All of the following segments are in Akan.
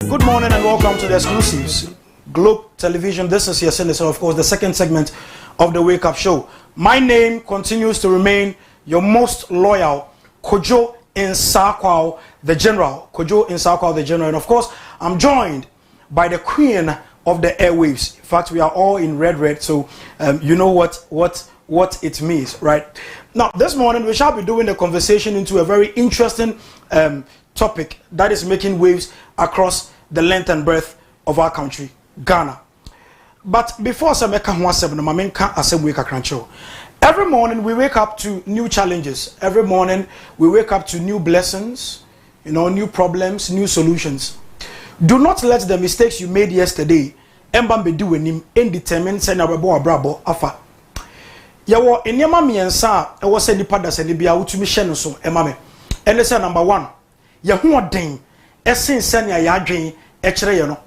Good morning and welcome to the exclusives. Globe Television. This is your SEN, of course, the second segment of the Wake Up Show. My name continues to remain your most loyal, KOJO NSAA-KWAO, the General. KOJO NSAA-KWAO, the General. And of course, I'm joined by the Queen of the Airwaves. In fact, we are all in red, so you know what it means, right? Now, this morning we shall be doing the conversation into a very interesting topic that is making waves across the length and breadth of our country, Ghana. But before every morning we wake up to new challenges. Every morning we wake up to new blessings, new problems, new solutions. Do not let the mistakes you made yesterday indeterminate afa. Yawo enyama miensa e wo se nipa da se ne bia wotumi hye no so emame ene se number 1 ye ho oden esen sene ya adwen e kire ye no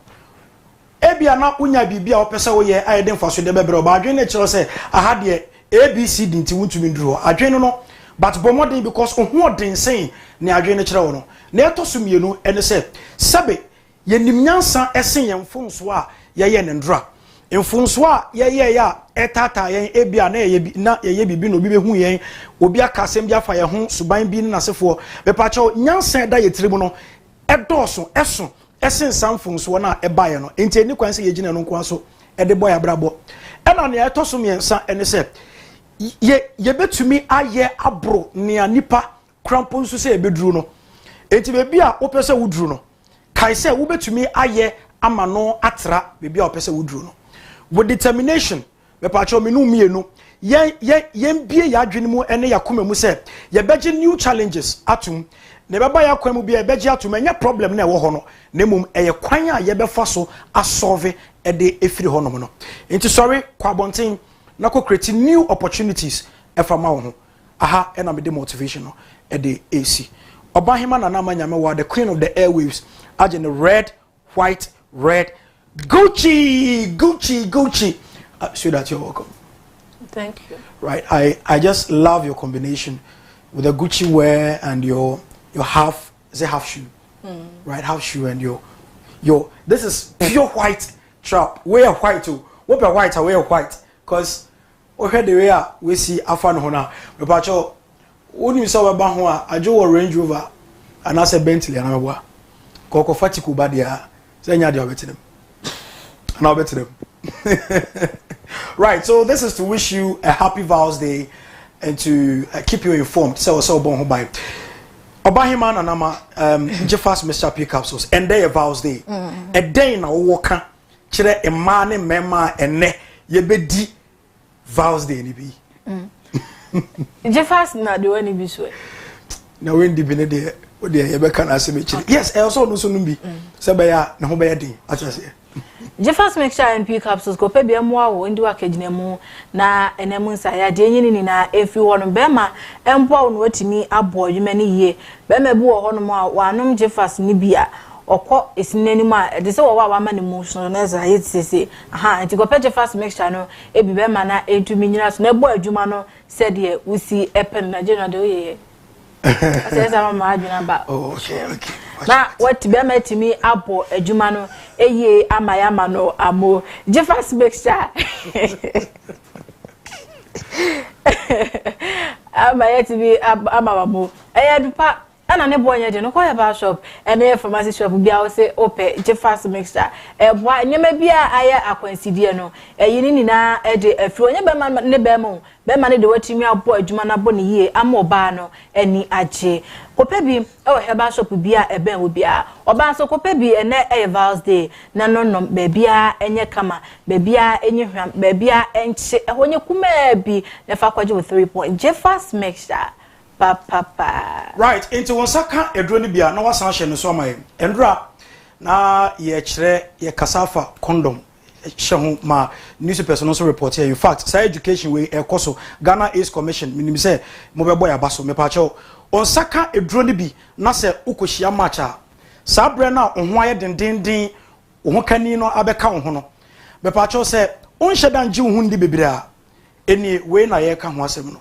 ebia na unya bibia wo pese wo ye ayeden faso de bebre oba adwen ne kire se aha de ABCD nti wotumi nduro adwen no but bomodin because ho oden sen ne adwen ne kire wo no na etoso mienu ene se sebe ye nimnyansa esen ye mfonso a ye ye ne ndura mfonso a ye ya etata yen ebia na ye bibi no bi behu yen obi akasem bi afa ye ho suban bi na sefo be pa cho nyansan da ye tirimu no edoso esen samfonso na eba ye no enti eni kwan se ye gina no nko so ede boy abrabo ena ne etoso miensa ene se ye betumi aye abro ne nipa krampo nso se ebeduru no enti be bia opese wuduru no kai se wo betumi aye amano atra be bia opese wuduru no with determination me pacho menu mienu yen bie ya adwene mu ene yakoma mu se ye beje new challenges atum ne beba ya kwa mu bia beje atum enya problem na ewo ho no na mum eye kwan a ye befa so asolve ede efiri ho no no enti sorry kwa bonten na ko create new opportunities efama ho aha ena me de motivation no ede AC Obahima na na manyame wa the queen of the airwaves agent red Gucci. So that you're welcome. Thank you. Right, I just love your combination with the Gucci wear and your half shoe, right? Half shoe and your this is pure white trap. Wear white too. What a white? I wear white because we heard the way we see Afan Hona. We pacho. When you saw Bahua, I drove a Range Rover and I said Bentley and I was Koko Fatiku Badia. Say I'll bet them. And I'll bet them. Right, so this is to wish you a happy Vows Day and to keep you informed. So bon by Obahima and Nama Jeffas Mr. P capsules and day Vows Day. A day na walker chire a man mema and ne ye be Vows Day ni bi. Jeffas na do any be so. Na when di bene de o de ye be kan aseme chire. Yes, I also no so no bi. Se be ya na ho be ya din. Atase. Jeffers make sure and pick capsules go pay be mo wo ndi wa kaginemu na enemu nsa ya de nyini ni na efi ho no bema empo no watimi abo yumani ye bema bi wo ho no ma wanom Jeffers ni bia okọ esinani ma de se wo wa ma ne mu so na za yet sese aha nti go pay Jeffers make sure no e bi bema na etumi nyina so na ebo adwuma no said ye wusi epen na general de ye asesa ma adwuna ba oh okay. Na what be metimi abo adwuma no eye amayama no amo Jeffers mixture amayati amawamo dupa ana ne bonya de no koya ba shop ene pharmacy shop bia wo se ope Jeffers mixture boa nyema bia aye akwansidie no yini na de afri onye be ma ne be ma ne de watimi abo adwuma na bo ne yie ama oba no ani age kope bi heba shop bia eben wo bia oba so kope bi ene Vows Day na no be bia enye kama be bia enye hwam be bia enche honye kuma bi na fa kwaje with 3 point Jeffers mixture papa right into Osaka edro ni bia na wasan hye no so amaye endra na ye kire ye kasafa condom hye ma newspaper no so report here in fact say education we ekoso Ghana Ace Commission minim say mo be boy abaso me pa che Osaka edro ni bi na se ukohia matcha sabre na ho aye dendenden ho kani no abeka ho no be pa che say on hye dan ji ho ndi bebira eni we na ye ka ho asem no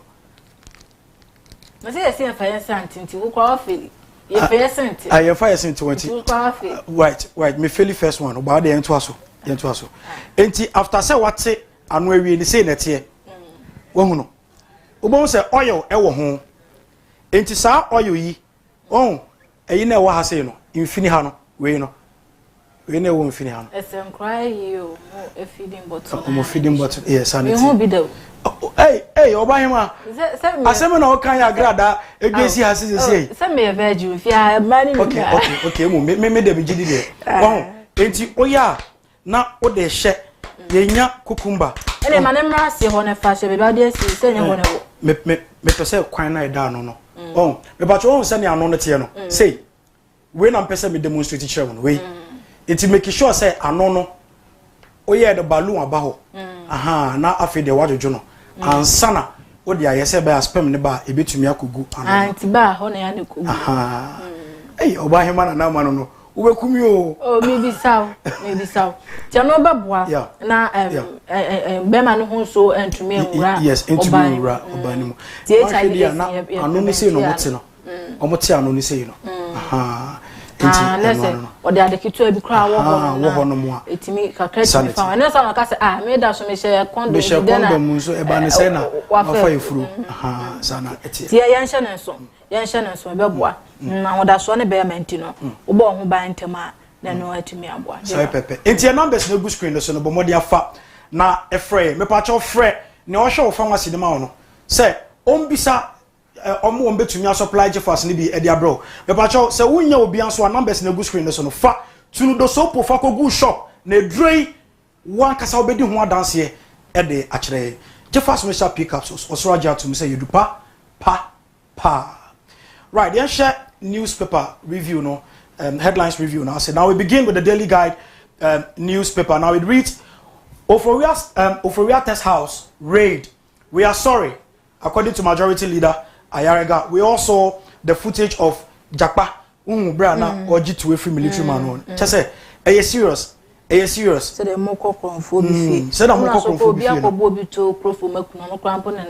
Mas é assim, faz antinti, o qual fez? You feel sent. I have fire sent 20. Right. Me feel the first one. About the end to us. Enti after say what say and where we say that here. Wohuno. Ubon say oil e wo ho. Enti sa oil yi. Oh, eyi na wa ha say no. Infini ha no. We no. We na wo infini ha no. Esem cry you a feeding bottle. Mo feeding bottle. Yes, sanity. You won't be there. Hey, Obama. Asema na okan ya grada egesi ha say. Send me a virgin if you are money. Okay, me de be gidi de. Wow. Enti oya na o de hye yenya kukumba. Ene manemra se ho na fa hye be ba de si se nya ho na wo. Me pese kwan na eda no no. Oh, me ba cho se ne ano no te no. Say we na pese me demonstrate chere no we. Enti make sure say ano no oya de balloon aba ho. Aha, na afi de wadjojo no. Ansana o de ayese ba spam ne ba ebetumi akogu ano. Anti ba ho na ya ne kogu. Aha. Oba hema na ma no no. Ubekumi o. Oh, maybe so. Jano babwa na be ma no ho so entumi enwura. Yes, entumi enwura obanimu. THIV na anu ni say no mote no. Omote anu ni say no. Aha. Listen, or the kitu ebi kra wo ho no mo a. Etimi kakra ti fa. Na so na ka say me da so me share condom. Me share condom so e ba ne say na afa efuru. Aha, sana eti. Tie yen hye ne so be boa. Na ho da so ne be menti no. Wo bo ho ba ntema na no atimi aboa. Sai pepe. Enti numbers na go screen so no bo modi afa na efre me pa cho frɛ ne o hwe wo pharmacy de ma wo no. Say ombisa omo won betumi supply jefas ne bi e dia bro me pa cho se wunya obi anso numbers na go screen so no fa tunu do so po fa ko go shop na drei wan kasa obedi ho adanse e de akere jefas me sharp pickups osoro aja to me say you pa right then share newspaper review no headlines review now. So now we begin with the Daily Guide newspaper. Now it reads Oforia Test House raid. We are sorry, according to Majority Leader Ayarega. We also saw the footage of Jakpa Brana or G2 free military man on. Just say, are you serious? So the moko konfo so the moko konfo bi bi to profo makuna no krampo na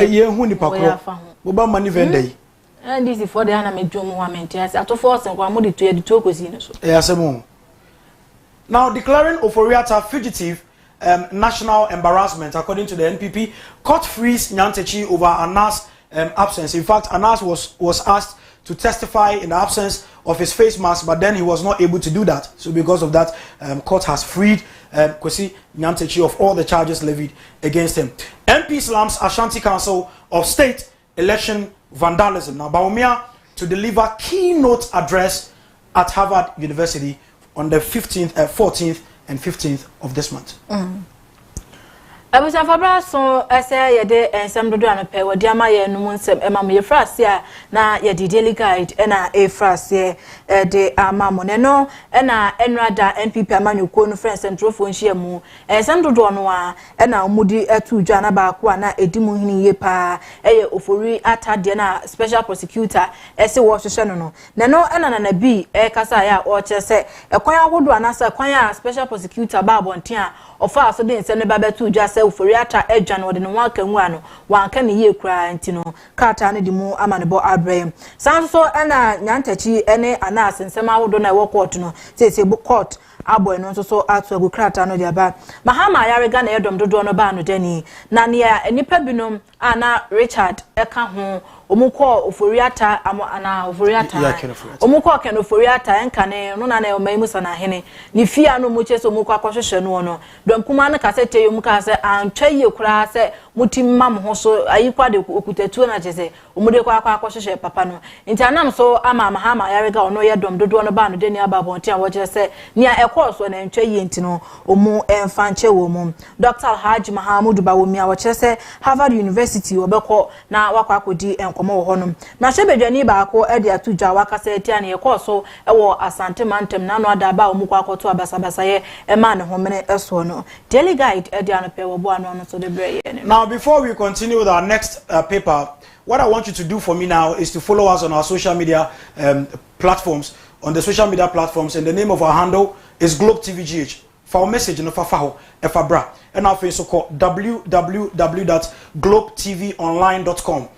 ye hu ni pakro bo ba mani venda yi and this is for the ana medwom wa mentias ato force kwa mo de to kosi ni so asemo. Now declaring Oforiata fugitive national embarrassment, according to the NPP, court frees Nyantechi over Anas absence. In fact, Anas was asked to testify in the absence of his face mask, but then he was not able to do that. So because of that, court has freed Kwesi Nyantechi of all the charges levied against him. MP slams Ashanti Council of State election vandalism. Now, Bawumia to deliver keynote address at Harvard University on the 14th and 15th of this month. Abusa fabra so ese yede ensem dodo anope wodi ama ye no nsem ema me frase a na ye di Daily Guide na e frase de amamo ne no na enrada NPP amanyuko no friend central phone hia mu ensem dodo no a na omudi atu dwa na ba ko na edimu hini ye pa eye ofori atade na special prosecutor ese wo hwehwe no ne no na bi kasa ya o chese ekwan agodo anasa kwan a special prosecutor ba abonten a ofa so de nsem ne ba betu dwa se Oforiata edwan wode no wanka nwu ano wanka ne ye kura ntino kata ne dimu amanebo abrem sanso na Nyantechi ene Anas nsem awodo na wo court no sese bu court aboy no so atu agu krata no dia ba mahama yarega na edom dodo no ba no dani na ne enipa binom ana Richard eka ho omuko Oforiata ana Oforiata omuko ken Oforiata enka ne no na na omaimu sana hene ni fia no mu cheso omuko akohwehwe no no dom kuma na kasete yom ka se antwa ye kura se mutimma mo so ayikwa de okutatu na chese omude kwa akohwehwe papa no ntanam so ama mahama yarega ono ye dom dodo no ba no deni ababonti a wo chese nia ekọ na ntwa ye ntino omu emfanche wo mu Dr. Haji Mahamudu Bawomi a wo chese Harvard University obekọ na wakwa akodi enkomo wo honom na hyebedwani baako e de atudwa wakasa etia na ekọ so ewo Asante Mantem na no adaba omukwa akoto abasabasa ye ema ne homene eso no Daily Guide e de anope wo bo ano no so de bre ye. Now before we continue with our next paper, what I want you to do for me now is to follow us on our social media platforms. On the social media platforms, and the name of our handle is Globetvgh. For our message no fafaho efabra and our Facebook called www.globetvonline.com.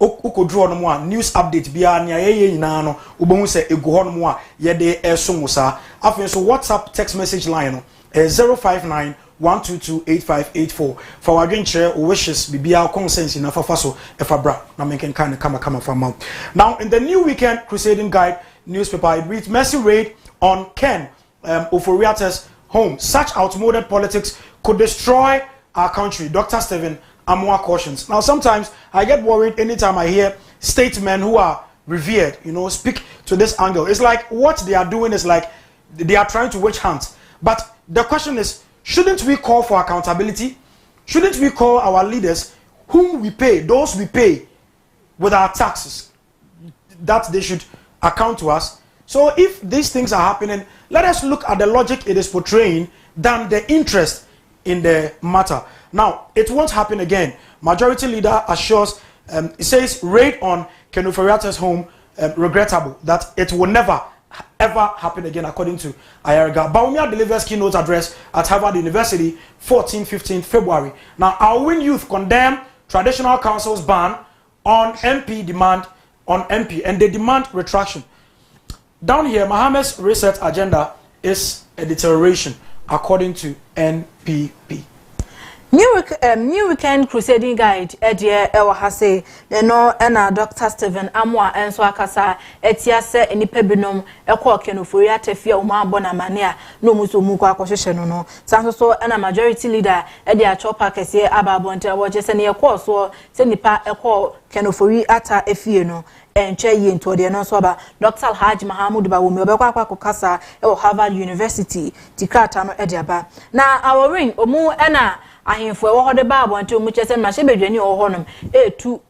ukodru no mo a news update bia ne ayeye nyina no ubohu se egu ho no mo a ye de esom sa afin so WhatsApp text message line no 059 1228584 for our adventure wishes bibia consent na fafa so efabra na menken kan kama from out. Now in the new weekend crusading guide newspaper it reads Mercy raid on Ken Oforiate's home. Such outmoded politics could destroy our country. Dr. Stephen Amwa cautions. Now sometimes I get worried anytime I hear statesmen who are revered, speak to this angle. It's like what they are doing is like they are trying to witch hunt. But the question is, shouldn't we call for accountability? Shouldn't we call our leaders, whom we pay, those we pay with our taxes, that they should account to us? So if these things are happening, let us look at the logic it is portraying than the interest in the matter. Now, it won't happen again. Majority leader assures, it says, raid on Ken Oforiate's home, regrettable, that it will never ever happen again, according to Ayariga. Baumia delivers keynote address at Harvard University, 14-15 February. Now, our Win Youth condemn traditional council's ban on MP and they demand retraction. Down here, Mohammed's research agenda is a deterioration, according to NPP. New weekend crusading guide edie ewa hase no na Dr. Stephen Amwa enso akasa etia se enipa binom ekọ Ken Oforiate fie o ma abọ na mane a no muso mu kwa akohwehwe no sanso so na majority leader edie achopa kese ababonte wo je se ne ekọ so se nipa ekọ Ken Oforiate efie no enche yi ntode no so ba Dr. Haji Mahamud Bawomi obekwa akokasa e Harvard University tikrata no edie ba na aworin omu na ahemfo e wo hode ba abonte omu chese ma hye bedwani o honom etu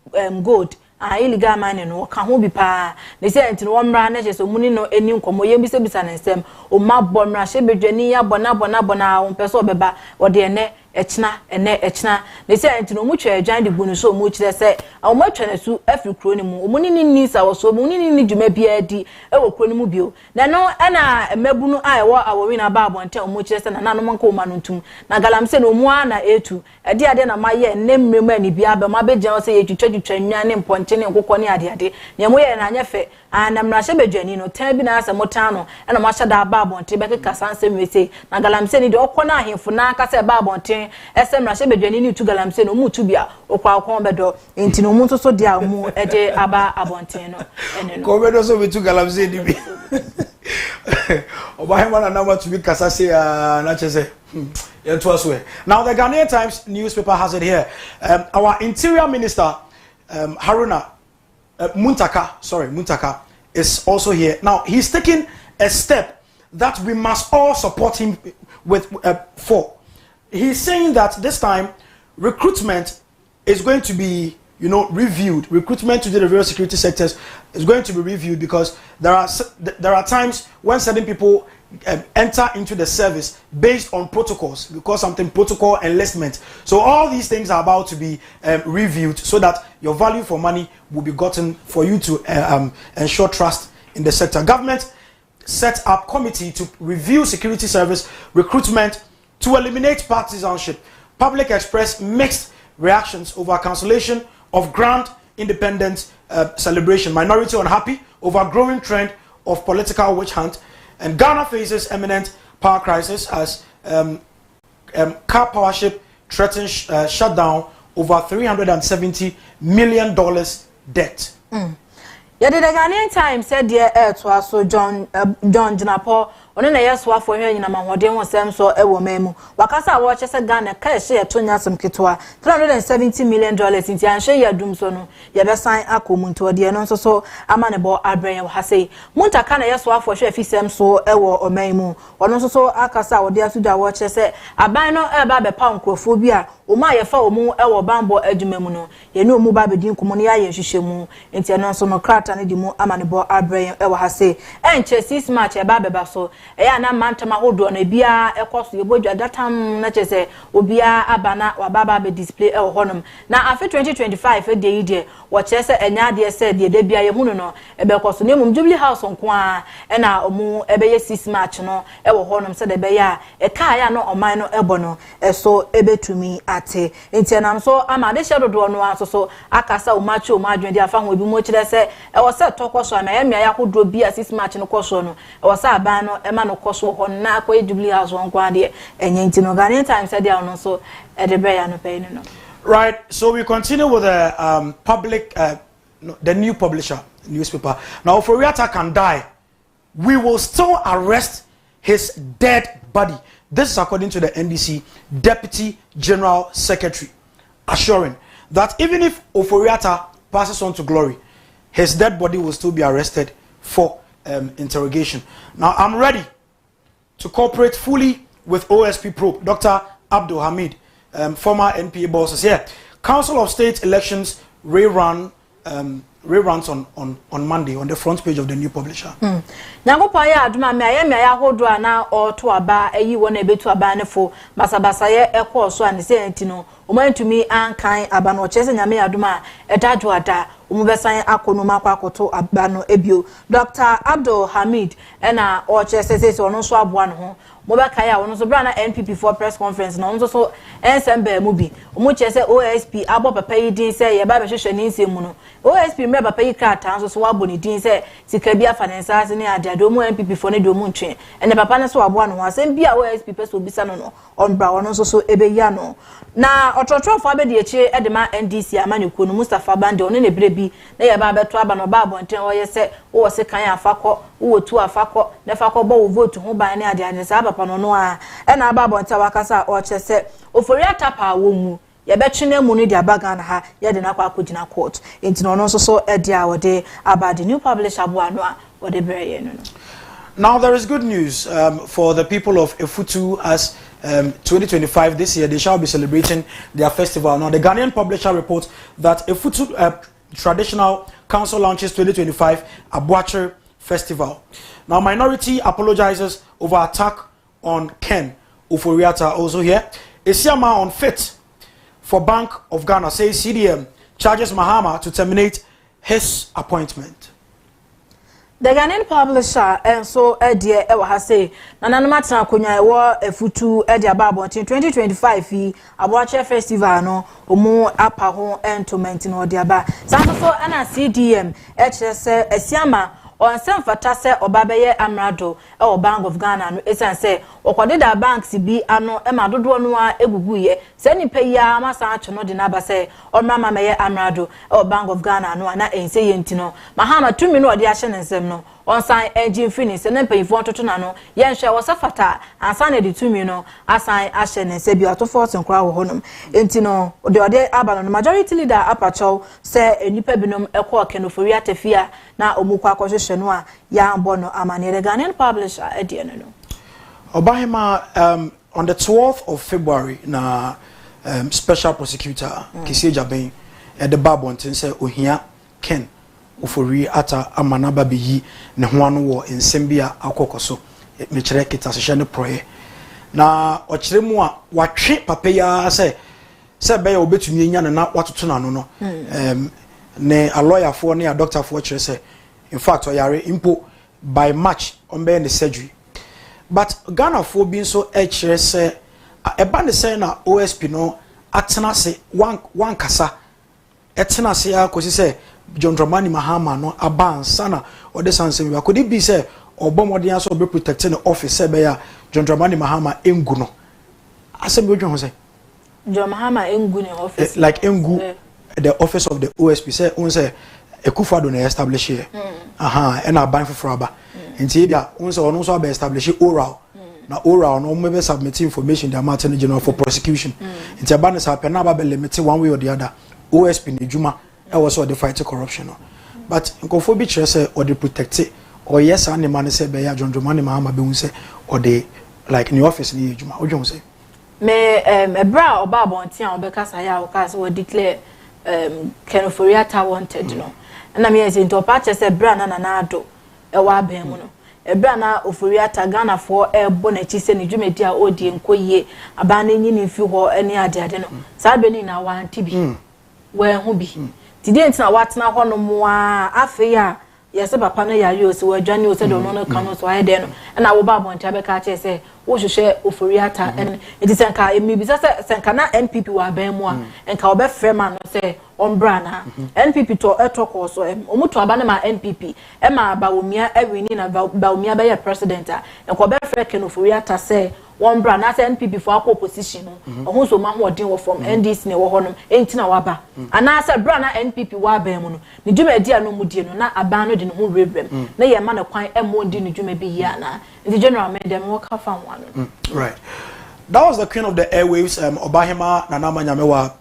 gold illegal mining no ka ho bi pa ne se enti no mra na chese omu ni no eni nkomo ye bisa na nsem o ma bo mra hye bedwani ya bona o mpeso obeba ode ene echna ne se enti no mu twa adwan de bunu so omu kire se o ma twa na su afri kro ni mu omu ni nisa wo so omu ni dwuma bia di e wo kro ni mu bio na no na mabunu a e wo awowi na ba abonte omu kire se na nanom nka o ma no ntum na galamse no mu a na etu ade na maye ne mmremu ani bia ba ma bejan se ye twitwa nwa ne mponte ne nkokọ ne ade ne mo ye na anya fe na mra hye bedwani no tan bi na asa motan no na ma hye da ba abonte be keka sansem we se na galamse ni de okọ na ahemfo na aka se ba abonte esem na hye bedwani ni tu galamse no mu tu bia okwa akon bedo enti no mu so dia mu ede aba abonte no ene no ko bedo so betu galamse ni bi obahema na nama to be kasa se na chese now the Ghanaian Times newspaper has it here. Our Interior Minister Haruna Muntaka is also here. Now he's taking a step that we must all support him with for. He's saying that this time recruitment is going to be reviewed. Recruitment to the various security sectors is going to be reviewed because there are times when certain people enter into the service based on protocols, because something protocol enlistment. So all these things are about to be reviewed so that your value for money will be gotten for you to ensure trust in the sector. Government set up committee to review security service recruitment to eliminate partisanship. Public expressed mixed reactions over cancellation of Grand Independence celebration. Minority unhappy over growing trend of political witch hunt. And Ghana faces imminent power crisis as car power ship threatens shutdown over $370 million debt. Yeah, the Ghanaian Times said dear to so John Jinapo ono na yeso afo hwe nyina mahode wonsem so ewo memu wakasa wo chese Ghana ka hye etonya asem ketwa $370 million nti anhwe ya dum so no ye be san akomuntu de no so ama ne bo abren wa sei Muntaka na yeso afo hwe afisem so ewo omemu ono so akasa wo de asuda wo chese aban no eba be pa nkrofo bi a o ma ye fa omu ewo bambo adwumemu no ye ne omu ba bedin komo ne ya ye hwehwemu nti no so no krata ne di mu ama ne bo abren ewo ha sei enche 6 March eba beba so eya na mantama hodo na bia ekoso yebodwa datam na chese obia abana wababa be display e honom na afi 2025 de ide wo chese enya de se de de bia ye hunu no ebe koso ne mum Jubilee House nko a na omu ebe ye 6 March no e wo honom se de be ya e ka ya no oman no ebo no eso ebetumi ate ntienam so ama de shedo do no aso so akasa o match o madwen de afa ho bi mo kire se e wo se tokoso ama ya mia yakodo bi a 6 match no koso no e wo se aban no e ma no koso ho na akoye Jubilee House won kwa de enye ntino Ghanaian Times said no so e de be ya no pay no. Right, so we continue with the public the new publisher newspaper. Now if Oforiatta can die, we will still arrest his dead body. This is according to the NDC Deputy General Secretary, assuring that even if Oforiatta passes on to glory, his dead body will still be arrested for interrogation. Now, I'm ready to cooperate fully with OSP probe, Dr. Abdul Hamid, former NPA boss. Yeah, Council of State elections reruns on Monday on the front page of the new publisher. Nyagopa ya aduma me ya hodo ana oto aba eyi wona ebetu aba ne fo basabasa ye ekọ so an se ntino omantumi ankan aba no chese nyame aduma edadu ada omubesan akonuma kwakoto aba no ebio. Dr. Abdul Hamid na o chese se ono so aboa no ho mobeka ya ono so bra na NPP for press conference na ono so ensembe mu bi omu chese OSP abo papa yi din se ye ba be hwehwe ni nsemu no OSP me papa yi krata nso so wabo ni din se sika bia finance ne ade mu NPP for ne do mu ntwe ene papa ne so aboa no ho asem bia OSP pese obisa no on bra ono so ebe ya no na otrotro fo abedi echi edema NDC amanyekuo no Mustafa Bande one ne brebi na ye ba beto aba no ba abonten wo ye se wo se kan afakọ wo tu afakọ ne fakọ bo wo vote ho ban ne ade sa papa no no a na aba abonten wakasa o chese Oforiatta pa wo mu ye betwene mu no dia baga na ha ye de na kwa akogina court enti no so so e dia wo de aba the new publisher bo ano a wo de breye no. Now there is good news for the people of Efutu as 2025 this year they shall be celebrating their festival. Now the Ghanaian publisher reports that Efutu Traditional Council launches 2025 Abuacher Festival. Now minority apologizes over attack on Ken Oforiatta. Also here, Esiama unfit for Bank of Ghana says CDM charges Mahama to terminate his appointment. The Ghanaian publisher and so Eddie Ewa say Nanamata Kunya Ewa Efutu Eddie Ababo 2025 fi Abuache Festival no Omo Apaho and to maintain Odiaba. Sanso Ana CDM HS Esiama or some fatase or Babeye Amrado or Bank of Ghana no esan say Okodida banks bi ano Emma Dodonua Eguguye sending pay ya masa no dinaba say or Mama Meye Amrado or Bank of Ghana no ana ense yentino Mahama 2 minutes de ahye nsem no on sign engine finish and then pay for to no yen hwe was afata ansa de 2 minutes assign ahye nse bi ato force nkra wo honum entino de ode aba no majority leader apacho say enipa binom ekọ Ken Oforiatta fia na omukwa akohwehwe no a ya mbono amane the Ghanaian publisher edie no. Obahima, on the 12th of February, na special prosecutor Kisi Jaben at the Babontin said Ohia Ken Oforiatta amanaba biyi ne ho ano wo nsembia akokoso me kire kita se ne proye na okire mu a watwe papa ya se be ya obetumi nya na watoto na no ne a lawyer for ne a doctor for kire se in fact oyare impo by March on be the surgery. But Ghana for being so kire se eba ne se na OSP no atena se one kasa etena se akosi se John Dramani Mahama no aban sana or the sanse we could it be say or bombardier so be protecting the office say be ya John Dramani Mahama engu no asem we John say John Mahama engu ne office like engu the office of the OSP say on say Ekufado na establish here and aban for aba nti bia on say on so be establish oral na oral no maybe submit information the Martin General for prosecution nti aban say pena ba be limit one way or the other OSP ni juma I was the fight corruption. But nkofo bi kire say or the protect or yes and man say be ya John Dramani Mahama be say or the like in the office ni ejuma ojo say me ebra oba abontin a obekasa ya okasa we declare Ken Oforiatta wanted no na me say to pa say bra na ado e wa ben mu no ebra na Oforiatta Ghana for ebo na chi say ni dwumedi a odie nkoyie aba na nyi ni fi ho ene ade no sa be ni na wanti bi we hu bi Today na watna hono moa afi ya yes papa no ya yo so adwane o se do no kan no so aye de no na wo ba boncha be ka che se wo hwehwe oforiata en it is enka emi bi se senka na NPP wa ban mu a enka wo be frema no se ombra na NPP to etoko so omuto aba na ma NPP e ma ba womia ewini na ba womia be ye president a enko be frɛ ken oforiata se one brand as NPP for our opposition no ohun so ma ho odin wo from NDC ne wo honom entina waba ana as brand na NPP wa ban mu no ne dwuma dia no mu die no na aban no de ne ho rebrem na ye ma na kwan emo ndi ne dwuma bi hia na the general mandem wo ka fa one right. That was the queen of the airwaves, Obahema Nanama Nyamewa,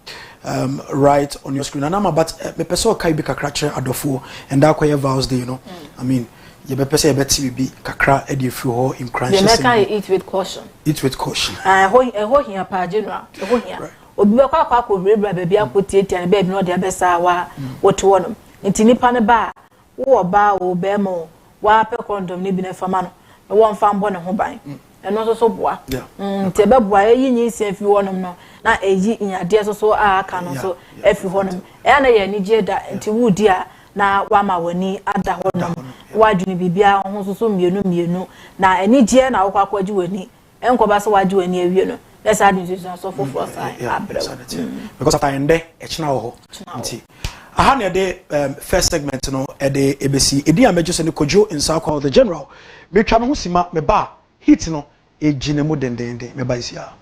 right on your screen. Nanama, but me peso kai bi kakra chere adofo and that kwaya vows day, you know. I mean, you be pese be bi kakra e dey feel ho in crunches. You make eat with caution. Eat with caution. Ho hia pa general. Ho hia. Obi be kwa kwa brebra baby akotietia ne baby no de abesa wa woto wonom. Nti nipa ne ba wo ba wo be mo wa pe condom ne bi na fama no. Wo mfa mbo ne ho ban. Eno so boa. Nti be boa yi nyinsi afi wonom no. Na eyi nyade so aka no so afi wonom. E na ye ni je da nti wudi a na wama wani ada honom wadwini bibia ho so mienu na eni je na wokwa kwaji wani enkoba so waji wani awie no let's add this so for because after ende echina wo nti aha na de first segment no e de ebesi edi amejo se ne KOJO NSAA-KWAO the general me twa me ho sima me ba hit no ejine mu dendende me ba isia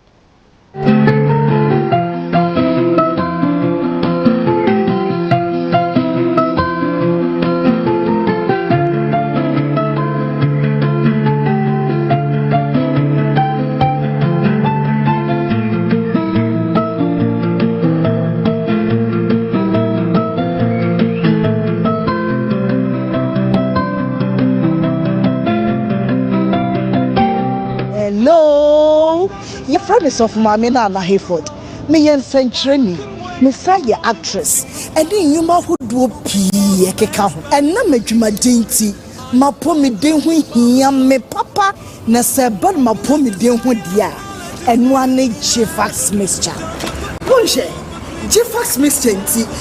Promise of Mamina and Hayford. Me and Century, Messiah actress, and then you ma who do pee a cacao, and na me juma dainty, ma pomi den when me papa, na sebon ma pomi den when dia, and one Jeffax Mister. Bonje, Jeffax Mister,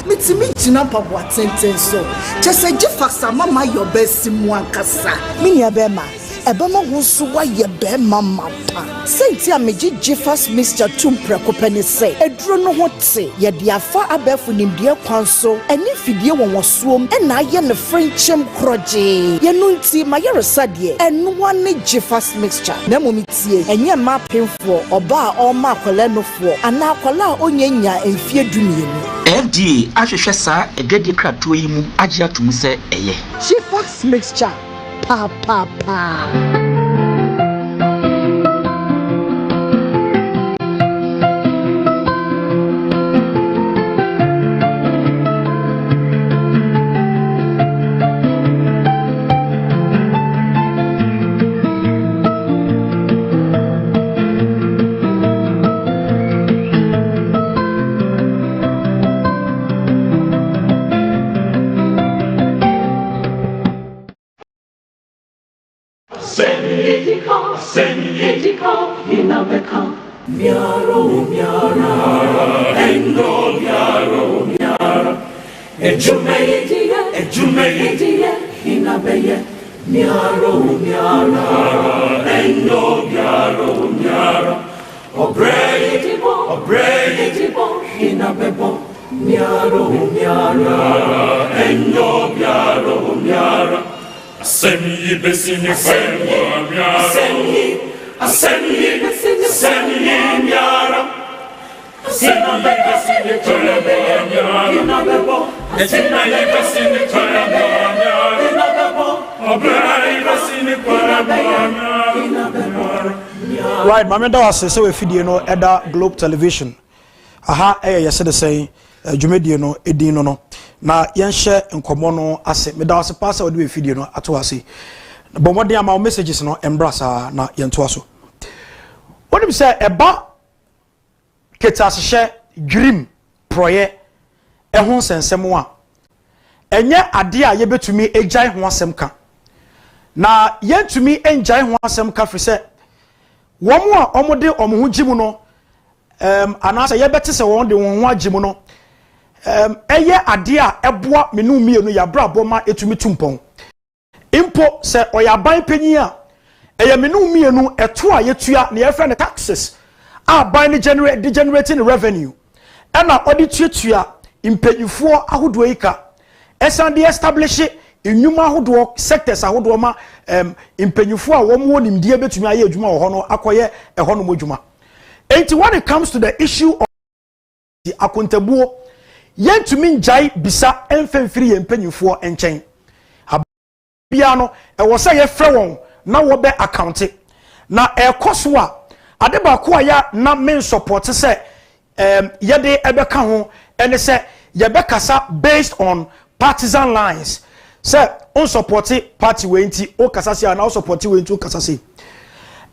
me to not what sentence so. Just a Jeffax, mamma, your best Simwan Cassa, Minia Bema. Ebama wusu wa yebe mama pa senti ameji Jeffax Mr. Tumpreko peni say edro no hote ye de afa abefu nimde kwanso eni fidie won suom e na ye ne frenchem kroje ye no nti ma ye resade enu wane Jeffax Mr. na momitie enye ma penfo oba o ma akwala no fo ana akwala onyanya emfie dumienu FDA ahwehwe sa edwedi krato yi mu age atum se eye Jeffax Mr. Pa. Right, Mamma was so if you know Eda Globe Television. Aha, yes, the say, Jumedio, Edino, no. Na yenshe nkomo no ase me da wase pass we do video no ato ase but what dey my messages no embrace na yento aso woni say eba ketasehye dream proye ehun sensem a enye ade a yebetumi ejai ho asem ka na yentumi enjai ho asem ka fri se womo a omode omo gimu no anasa yebete se won de won ho agimu no eye ade a eboa menu mienu ya bra boma etumi tumpon impo se oyaban panyin a eyamenu mienu eto a yetua na yefre ne taxes a ban ne generating revenue ena odi tuatua impanyifo ahodo yika esan de establish enyuma ahodo sectors ahodo ma impanyifo a wo mo nimdie betumi aye adwuma wo ho no akoye eho no modwuma. And when it comes to the issue of the akontabuo yentumi njai bisa emfemfiri yempanyifo enchen bia no e wo say ye frɛ won na wo be account na ekoso a ade ba ko aya na men support say yede ebeka ho ene say ye be kasa based on partisan lines say on support party we nti o kasa say na o support we nti o kasa say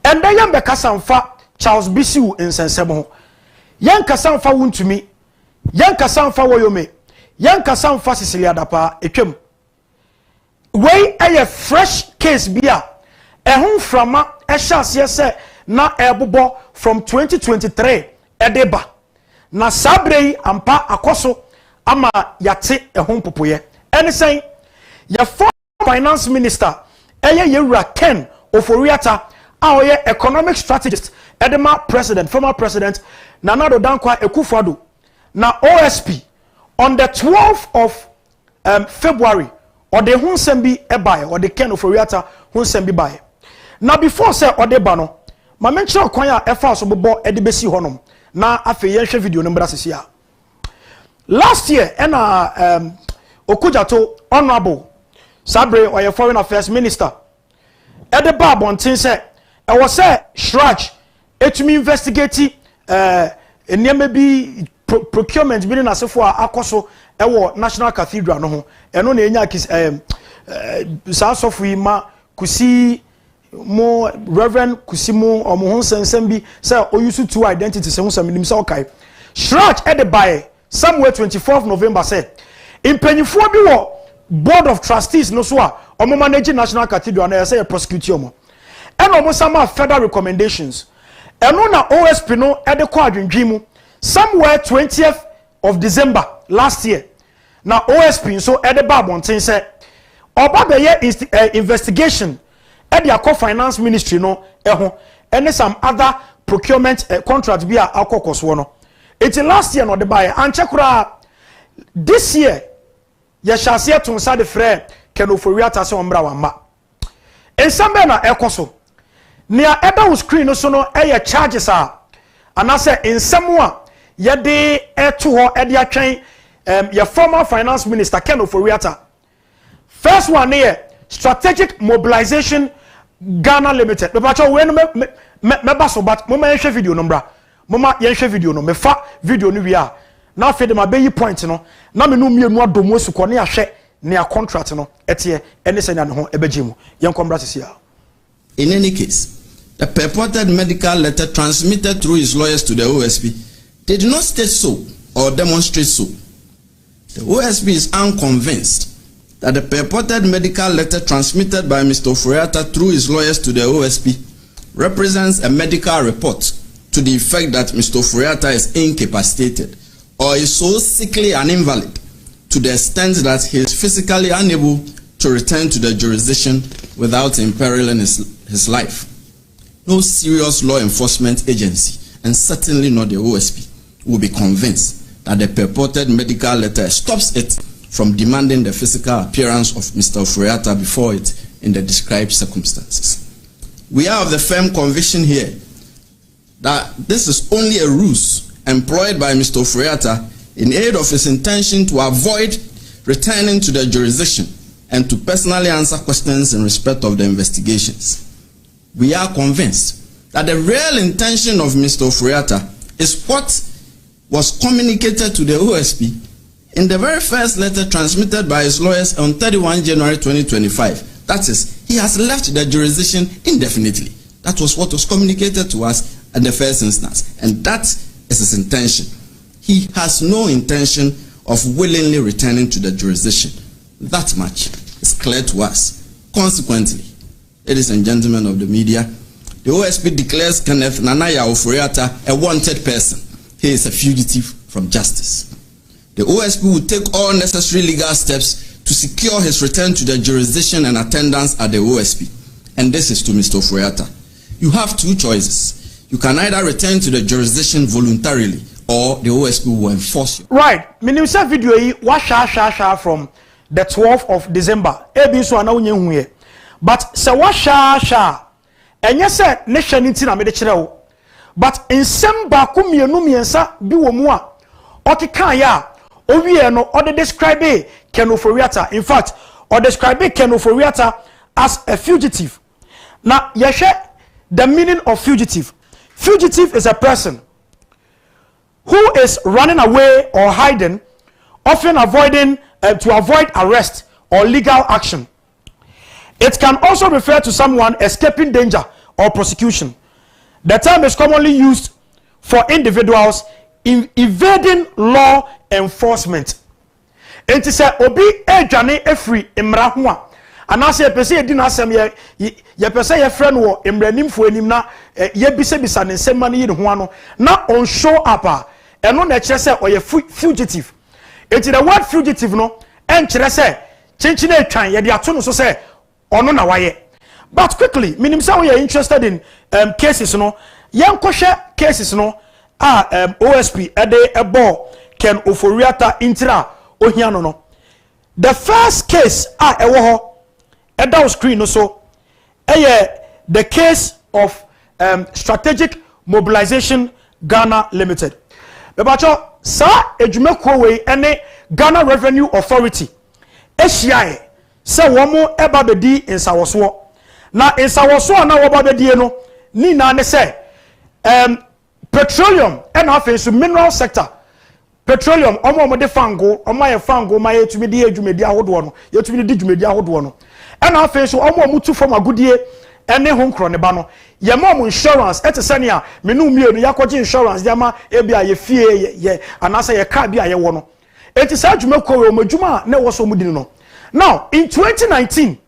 and then yam be kasa mfa Charles Bisiu insensebo yan kasa mfa wuntumi yan kasa mfa woyome yan kasa mfa Cecilia Dapa etwem wey a fresh case bia ehun frama ehya se na ebobo from 2023 edeba na sabrei ampa akoso ama yate ehun popoye ene sen ya finance minister eye yewura Ken Oforiata a oye economic strategist edema president former president Nana Addo Dankwa Akufo-Addo na OSP on the 12th of February or the hunsembi ebaye or the Ken Oforiata hunsembi baye. Now before say or the bano, ma mention kwan ya efa so bobo edibesi honom na afi yenhwe video no mbra sisi a. Last year Okujato honorable Sabre or foreign affairs minister edeba bontin say e was say Shraj etumi investigate enema bi procurement bi na asefo akoso ewo National Cathedral no ho eno na enya sa sofu ma kusi mo Reverend kusi mo omo ho sensem bi say o use two identities ho sam nim say okay Shraj edebae somewhere 24th November say impanyifo bi wo board of trustees no so a omo manage National Cathedral na say prosecute omo eno omo sama federal recommendations eno na OSP no ede kwa adwendwimu somewhere 20th of December last year na OSP so ede ba bonten say oba be ye investigation ede akọ finance ministry no eho ene some other procurement contract bi a akokoso no it last year no de ba anchekura this year ye shase to nsa de frɛ Ken Oforiata se ombra wa ma ensambe na ekoso nia eba wo screen no so no eye charges a anase ensemu a yede eto ho ede atwen your former finance minister Ken Oforiata. First one here, strategic mobilization Ghana Limited. Me pacho we no me baso but mama yenhwe video no mbra mama yenhwe video no me fa video no wi a na fe de ma be yi point no na me no mienu adomo suko ne ahwe ne a contract no etie ene se na ne ho ebegimu yenko mbra sisi a. In any case, the purported medical letter transmitted through his lawyers to the OSP did not state so or demonstrate so. The OSP is unconvinced that the purported medical letter transmitted by Mr. Oforiata through his lawyers to the OSP represents a medical report to the effect that Mr. Oforiata is incapacitated or is so sickly and invalid to the extent that he is physically unable to return to the jurisdiction without imperiling his life. No serious law enforcement agency, and certainly not the OSP, will be convinced that the purported medical letter stops it from demanding the physical appearance of Mr. Oforiata before it in the described circumstances. We are of the firm conviction here that this is only a ruse employed by Mr. Oforiata in aid of his intention to avoid returning to the jurisdiction and to personally answer questions in respect of the investigations. We are convinced that the real intention of Mr. Oforiata is what was communicated to the OSP in the very first letter transmitted by his lawyers on 31 January 2025. That is, he has left the jurisdiction indefinitely. That was what was communicated to us at the first instance, and that is his intention. He has no intention of willingly returning to the jurisdiction. That much is clear to us. Consequently, ladies and gentlemen of the media, the OSP declares Kenneth Nanaya Oforiata a wanted person. He is a fugitive from justice. The OSP will take all necessary legal steps to secure his return to the jurisdiction and attendance at the OSP. And this is to Mr. Oforiatta. You have two choices. You can either return to the jurisdiction voluntarily or the OSP will enforce you. Right. Minimum video yi wa sha from the 12th of December. Ebi so ana unye huye. But se wa sha enye se ne hwani nti na me de kire wo. But nsem ba ko mienu miensa bi wo mu a okeka ya owie no o de describe Ken Oforiatta. In fact, or describe Ken Oforiatta as a fugitive. Now, yeshe the meaning of fugitive. Fugitive is a person who is running away or hiding, often avoiding to avoid arrest or legal action. It can also refer to someone escaping danger or prosecution. The term is commonly used for individuals in evading law enforcement. Enti se obi edwane efri imra ho a anase pese edi na asem ye pese ye friend wo imranimfo anim na ye bisa ne nsem ma ne yi ho ano na on show up a eno na kire se oye fugitive. Enti the word fugitive no en kire se chinchine atwan ye de ato no so se ono na waye. But quickly minim say we are interested in cases no yen kohwe cases no OSP ede ebo Ken Oforiatta intira ohiano no. The first case ewo ho down screen no so the case of Strategic Mobilization Ghana Limited. Bebacho sa ejumeko we ene Ghana Revenue Authority ehia se womo eba bedi insawoso na insawoso na wo ba bedi no ni na ne se petroleum and afensu mineral sector. Petroleum omo de fango omo ye fango ma ye tumi de adwumedi ahodo no ye tumi de dwumedi ahodo no ena afensu omo mutu fam agudie ene ho nkro ne ba no ye mom insurance etesane a menu mienu yakoje insurance dia ma e bia ye fie ye anasa ye car bia ye wo no enti sa adwuma ko we omadwuma na wo so mudini no. Now in 2019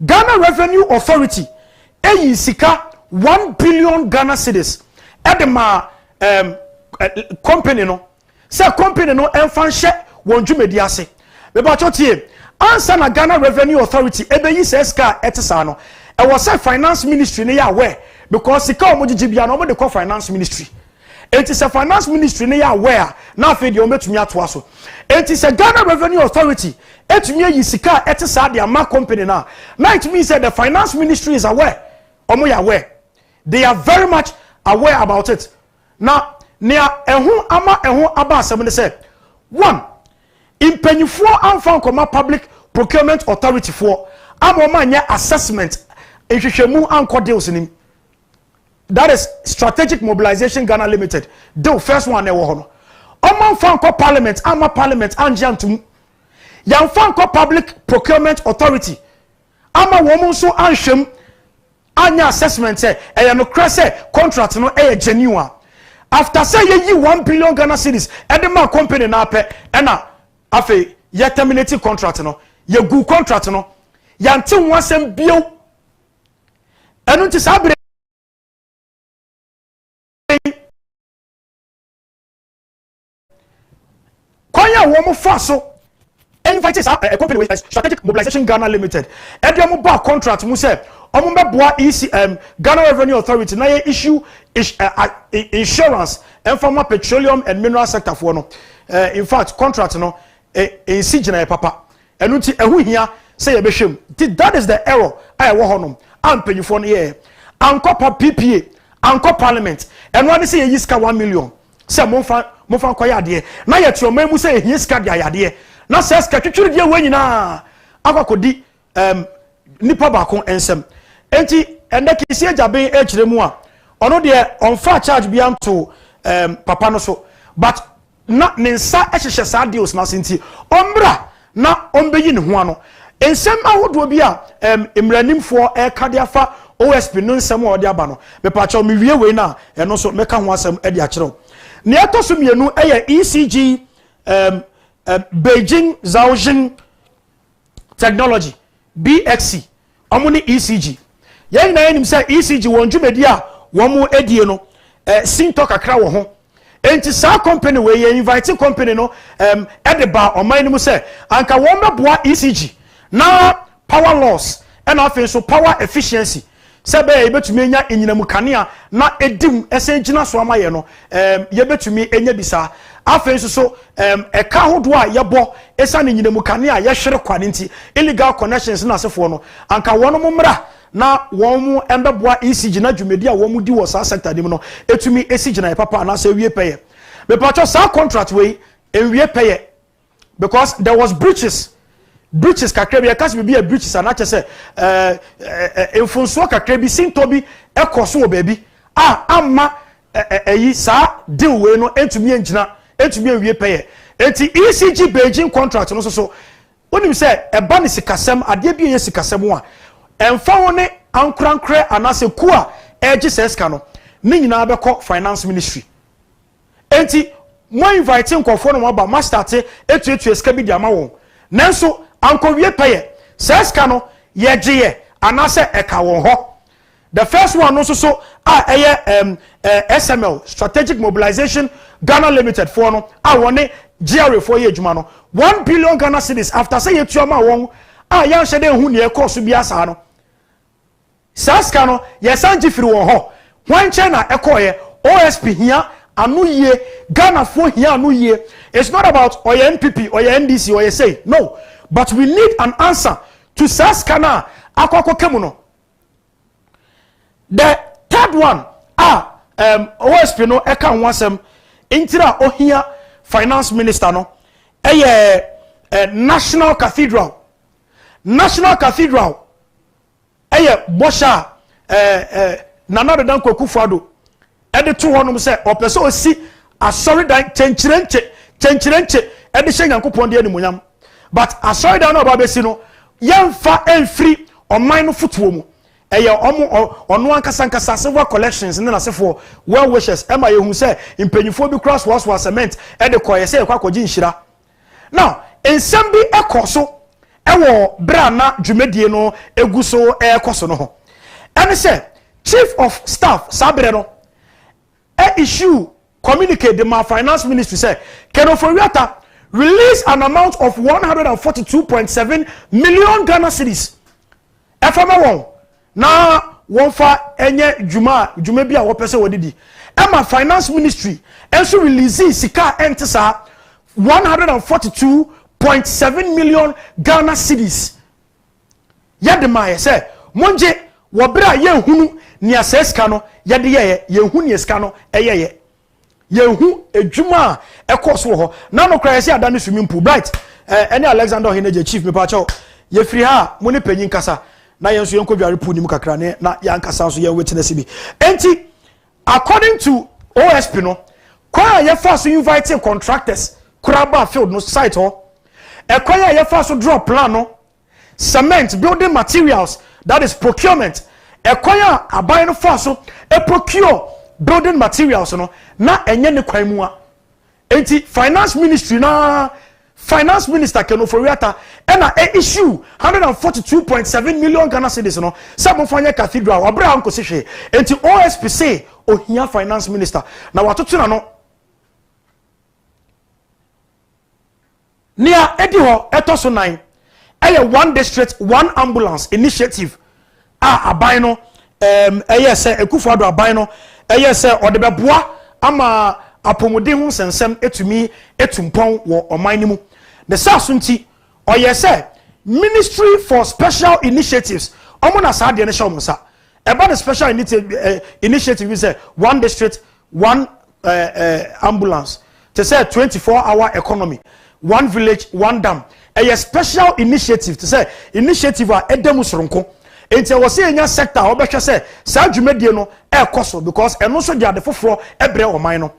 Ghana Revenue Authority eyi sika 1 billion Ghana cedis edema company no say company no enfanhye won dwumedi ase be ba chotie answer na Ghana Revenue Authority ebeyi seska etesa no e was say finance ministry ne ya aware because sika omogigi bia no omo de call finance ministry it is a finance ministry ne ya aware na afi de ometumi ato aso it is a Ghana Revenue Authority etumi yi sika etesa de ama company na it means that the finance ministry is aware omo ya aware they are very much aware about it. Now nia ehun ama ehun aba asem ne say one impanyifo amfa nkoma Public Procurement Authority for amoma nya assessment ehwehwemu anko deals nim. That is Strategic Mobilization Ghana Limited. The first one ewo ho no omamfa nko parliament ama parliament anjantum yamfa nko Public Procurement Authority ama wo so anhwem anya assessment say no krese contract no genuine. After say ye 1 billion Ghana cedis edema company na pe ena afi ye terminating contract no ye gu contract no yante wasem bio enu nti sabre konya wo mo fa so invite a company with Strategic Mobilization Ghana Limited edem ba contract mu say omo beboa Ghana Revenue Authority na ye issue insurance and former petroleum and mineral sector for no in fact contract no in sigina papa enu ti ehu hia say ye behwem. That is the error I wo honom ampanyfo no ye ankopa PPA anko parliament enu ade say ye yiska 1 million say monfa koya ade na ye tioma mu say ye yiska de ayade na say ska twetwere de we nyina akokodi nipa ba kon ensem enti ende kisi ajabe ekire mu a ono de on fa charge bi anto papa no so but na nensa ehhehye sa deals na senti ombra na ombeyi ne ho ano ensem ahodo bi a emranimfo ekadiafa OSP no nsem o de aba no me pa cha me wie we na eno so meka ho asem e de a kire ne etoso mienu eye ECG Beijing Zhaojin Technology BXC omuni ECG yen na enim say ECG won dwumedi a wo mu edie no sinto kakra wo ho enti sa company we ye invite company no edeba oman ni mu say anka won beboa ECG na power loss and afin so power efficiency sebe ye betumi enya enyinamu kanea na edim esenjina so amaye no ye betumi enya bisa afin so eka hodo a yebo esa ne enyinamu kanea ye hwere kwane nti illegal connections na asefo no anka wono mmra na womu embeboa ECG na dwumedi a womu di wo sa sector dim no etumi ECG na papa na se wie peye me pacho sa contract we enwie peye because there was breaches kakra bi akasi bi a breaches anache se enfonso kakra bi sinto bi ekoso wo baabi amma eyi sa deal we no entumi engina entumi enwie peye enti ECG Beijing contract no so onim se eba ne sikasem ade bi ye sikasem a emfa woni ankrankre anase ku a eji seska no ni nyina beko finance ministry enti mo invite nkofo no ba ma start etu eska bi dia ma won nanso anko wie peye seska no ye giye anase eka won ho the first one no so SML strategic mobilization Ghana limited for no woni GRA for ye adwuma no 1 billion Ghana cedis after say yetu ma won yan hye hu ne ekoso bi asa no seska no ye sanji firi won ho wan che na ekoye OSP hia anu ye Ghana for here anu ye. It's not about oye NPP oye NDC oye say no, but we need an answer to Saskana akwako kemuno. The third one OSP no eka wansem intira ohia finance minister no National Cathedral bosha Nana Dan Kwaku-Fado ede to honum se opese osi asori dan chenchirenche ede hye Nyankopon de animonyam but asori dan no ba besi no yemfa enfri oman no fotuo mu ono ankasa silver collections ne nasefo well wishes ema yehu se impanyifo bi cross was cement ede koye se kwakoji nhira now ensem bi ekoso ewo bra na dwumedie no eguso ekoso no ho ene se chief of staff sabre no issue communicate the finance ministry say Kenoforiata release an amount of 142.7 million Ghana cedis efama won na won fa enye juma bia wo pese wodidi ema finance ministry enso release sika entesa 142.7 million Ghana cedis yadema say monje wo bra ye hunu ni aseska no yade ye hu ni eska no ye hu edwuma ekoso ho na no kra se adane swimming pool bright any Alexander Heneje chief me pa cho ye free ha mo ne panyin kasa na yenso yenko dware pool ni mu kakra ne na yanka so ye witness bi enti according to OSP no kwa ye first invite contractors kuraba field no site ho kwa ye first draw plan no cement building materials, that is procurement. Ekwaya abayi no faso procure building materials no na enye ne kwan mu a enti finance ministry na finance minister Kenoforiata na issue 142.7 million Ghana cedis no sabo fanya cathedral obra anko sehwe enti OSP say ohia finance minister na watoto na no nia edi ho etoso 9 one district one ambulance initiative aban no say Akufo-Addo aban no say odebeboa ama apomode hu sensem etumi etumpon wo oman ni mu the sasunti say Ministry for Special Initiatives omo na sa de ne hye omo about the special initiative is one district one ambulance to say 24-hour economy, one village one dam. A special initiative to say initiative a edemu soronko enti wo se enya sector obehwe say sa dwumedie no e koso because eno so dia de foforo ebre oman no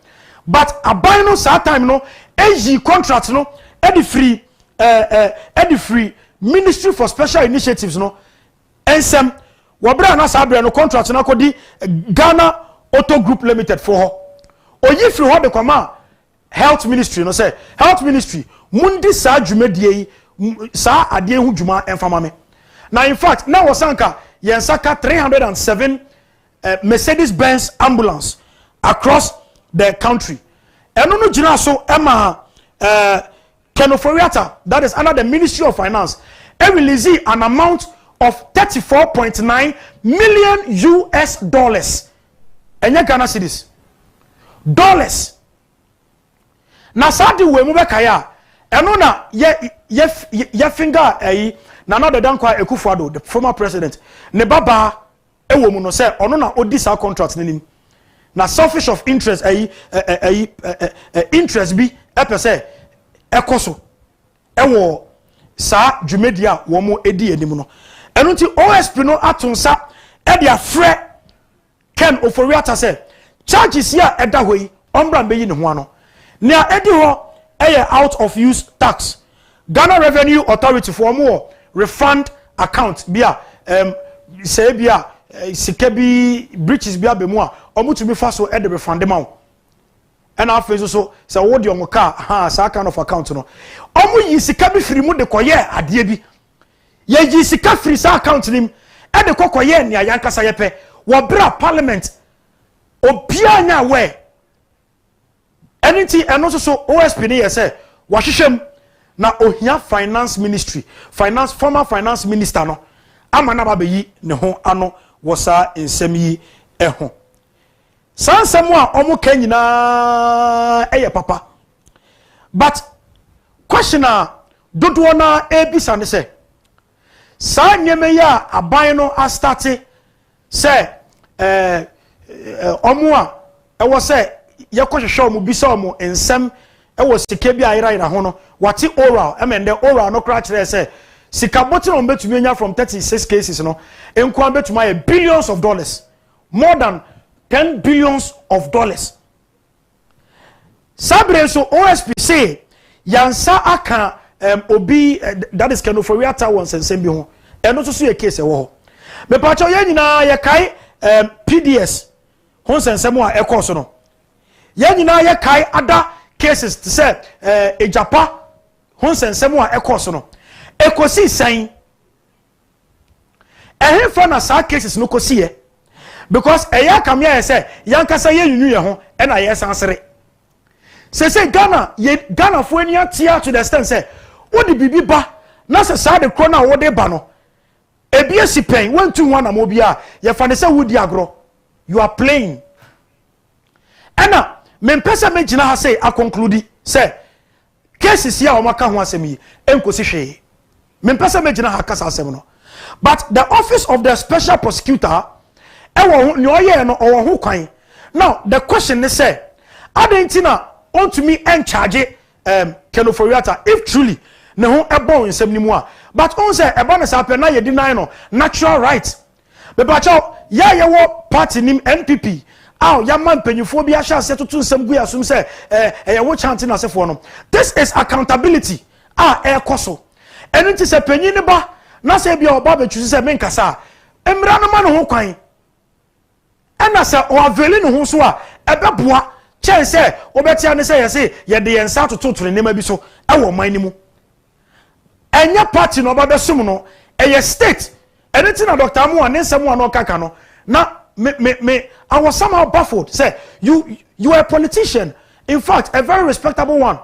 but aban no sa time no eji contract no e free Ministry for Special Initiatives no ensem wo bra na sa bre no contract na kodi Ghana Auto Group Limited for ho oyi free ho de kwama health ministry no say health ministry mundi sa dwumedie sa ade hu dwuma enfama me na in fact na wasanka yensaka 307 Mercedes Benz ambulance across the country eno no gina so ema Kenoforiata, that is under the Ministry of Finance, release an amount of 34.9 million US dollars. Enya Ghana cedis. Dollars. Na sadi we mu bekaya eno na ye finger na no de Dankwa Akufo-Addo, the former president, ne baba ewo mu no say ono na odi sa contract nim. Na selfish of interest interest bi epese ekoso ewo sa dwumedia wo mo edi anim no eno nti OSP no atonsa e dia frɛ Ken Oforiata say charges ya eda hoyi ombra meyi ne ho ano nea edi ho out of use tax. Ghana Revenue Authority for more refund account bia say bia sikebi breaches bia be mu a omutumi fa so e de refund ma wo. And after so what do you car ha kind of account no omu yi sika bi firi mu de koye ade bi ye yi sika firi sa account nim e de kokoye ne ayankasa yepe wo bra parliament obia nya we anything eno so OSP ne yese wa hwehwem na ohia finance ministry former finance minister no amana ba beyi ne ho ano wo sa ensem yi eho sansemu a omo ka nyina eye papa but question a dodo na ebisa ne se sa nyeme ya aban no a start se omo a ewo se ye kohwehwe omo bisa omo ensem ewo sike bi ayira ho no wati oral emende oral no kra kire se sika boti no betumi nya from 36 cases no enko betuma billions of dollars, more than 10 billions of dollars. Sabre so OSP say yansa aka obi that is Kenoforiata once and same bi ho eno so ye case e wo me pa cho ye nyina ye kai PDS ho sensem a ekoso no ye nyina ye kai other cases to say ejapa ho sensem a ekoso no ekosi san ehemfa na sa cases no kosi ye because eya kamya say yankasa ye yunu ye ho e na ye sansere say Ghana fo ani atia to the extent say wodi bibi ba na se sa de kro na wode ba no ebi esipen wantu wana mo bia ye fa ne say wodi agro you are playing ena me pesa me gina ha say a conclude say cases ya o maka ho asem yi enkosi hwe me pesa me gina ha kasa asem no but the office of the special prosecutor now the question is say adentina on to me and charge Kenoforiata if truly ne ho ebo nsem ni mu a but on say eba na sape na ye deny no natural right be ba cho ya ye wo party nim NPP aw ya man panyufo bi ahya se tutu nsem gu asum say ye wo chanting asefo no this is accountability ekoso enti se panyi ne ba na se bia oba betu se menkasa emra no ma no ho kwan ena se o aveli no ho so a ebeboa chen se obetia ne se yese ye de yensa tototore nema bi so ewo man ni mu enya party no oba besum no eye state anything na Dr. Amu an nsem an okaka no na me I was somehow baffled say you are a politician, in fact a very respectable one,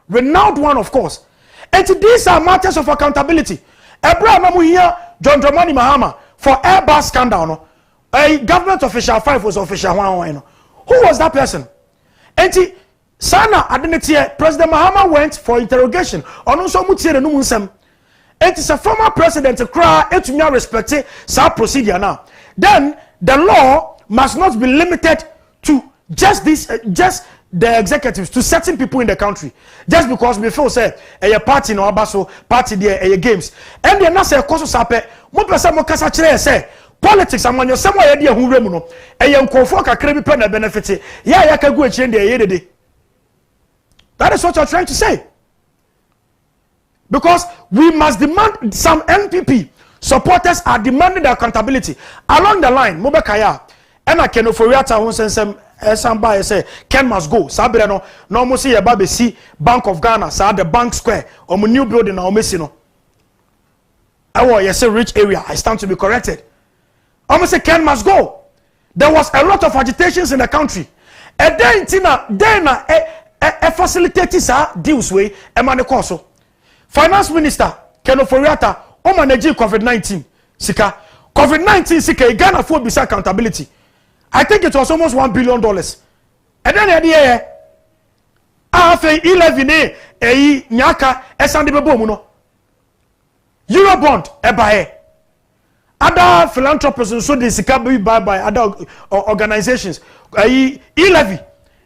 renowned one of course, and these are matters of accountability. Ebra na mu here John Dramani Mahama for Airbus scandal no a government official 5 was official one no who was that person enti sana adenetie President Mahama went for interrogation ono so mutie no munsem enti se former president kra etumi respect sa procedure now then the law must not be limited to just the executives, to certain people in the country, just because we feel say a party no abaso party there a games and then na say koso sape mo pesa mo kasa kire say politics amanyo semwa ye de hu remu no e ye nkofo kakra bi pe na benefit ya ka gu akire de ye dede. That is what you're trying to say, because we must demand. Some NPP supporters are demanding the accountability along the line. Mobekaya ena Kenoforiata ho sensem somebody say Ken must go. Sabre no almost see about see Bank of Ghana, sa the Bank Square, or new building na omesi no. Yes, a rich area. I stand to be corrected. Almost say Ken must go. There was a lot of agitations in the country. And then facilitate sa deals way e ma ne course. Finance Minister Keno Foriata o manage COVID-19 sika. COVID-19 sika Ghana for bisa accountability. I think it was almost $1 billion. And then the after 11 nyaka esande bebo mu no. Eurobond ebae. Other philanthropists so they sika by other organizations. E-levy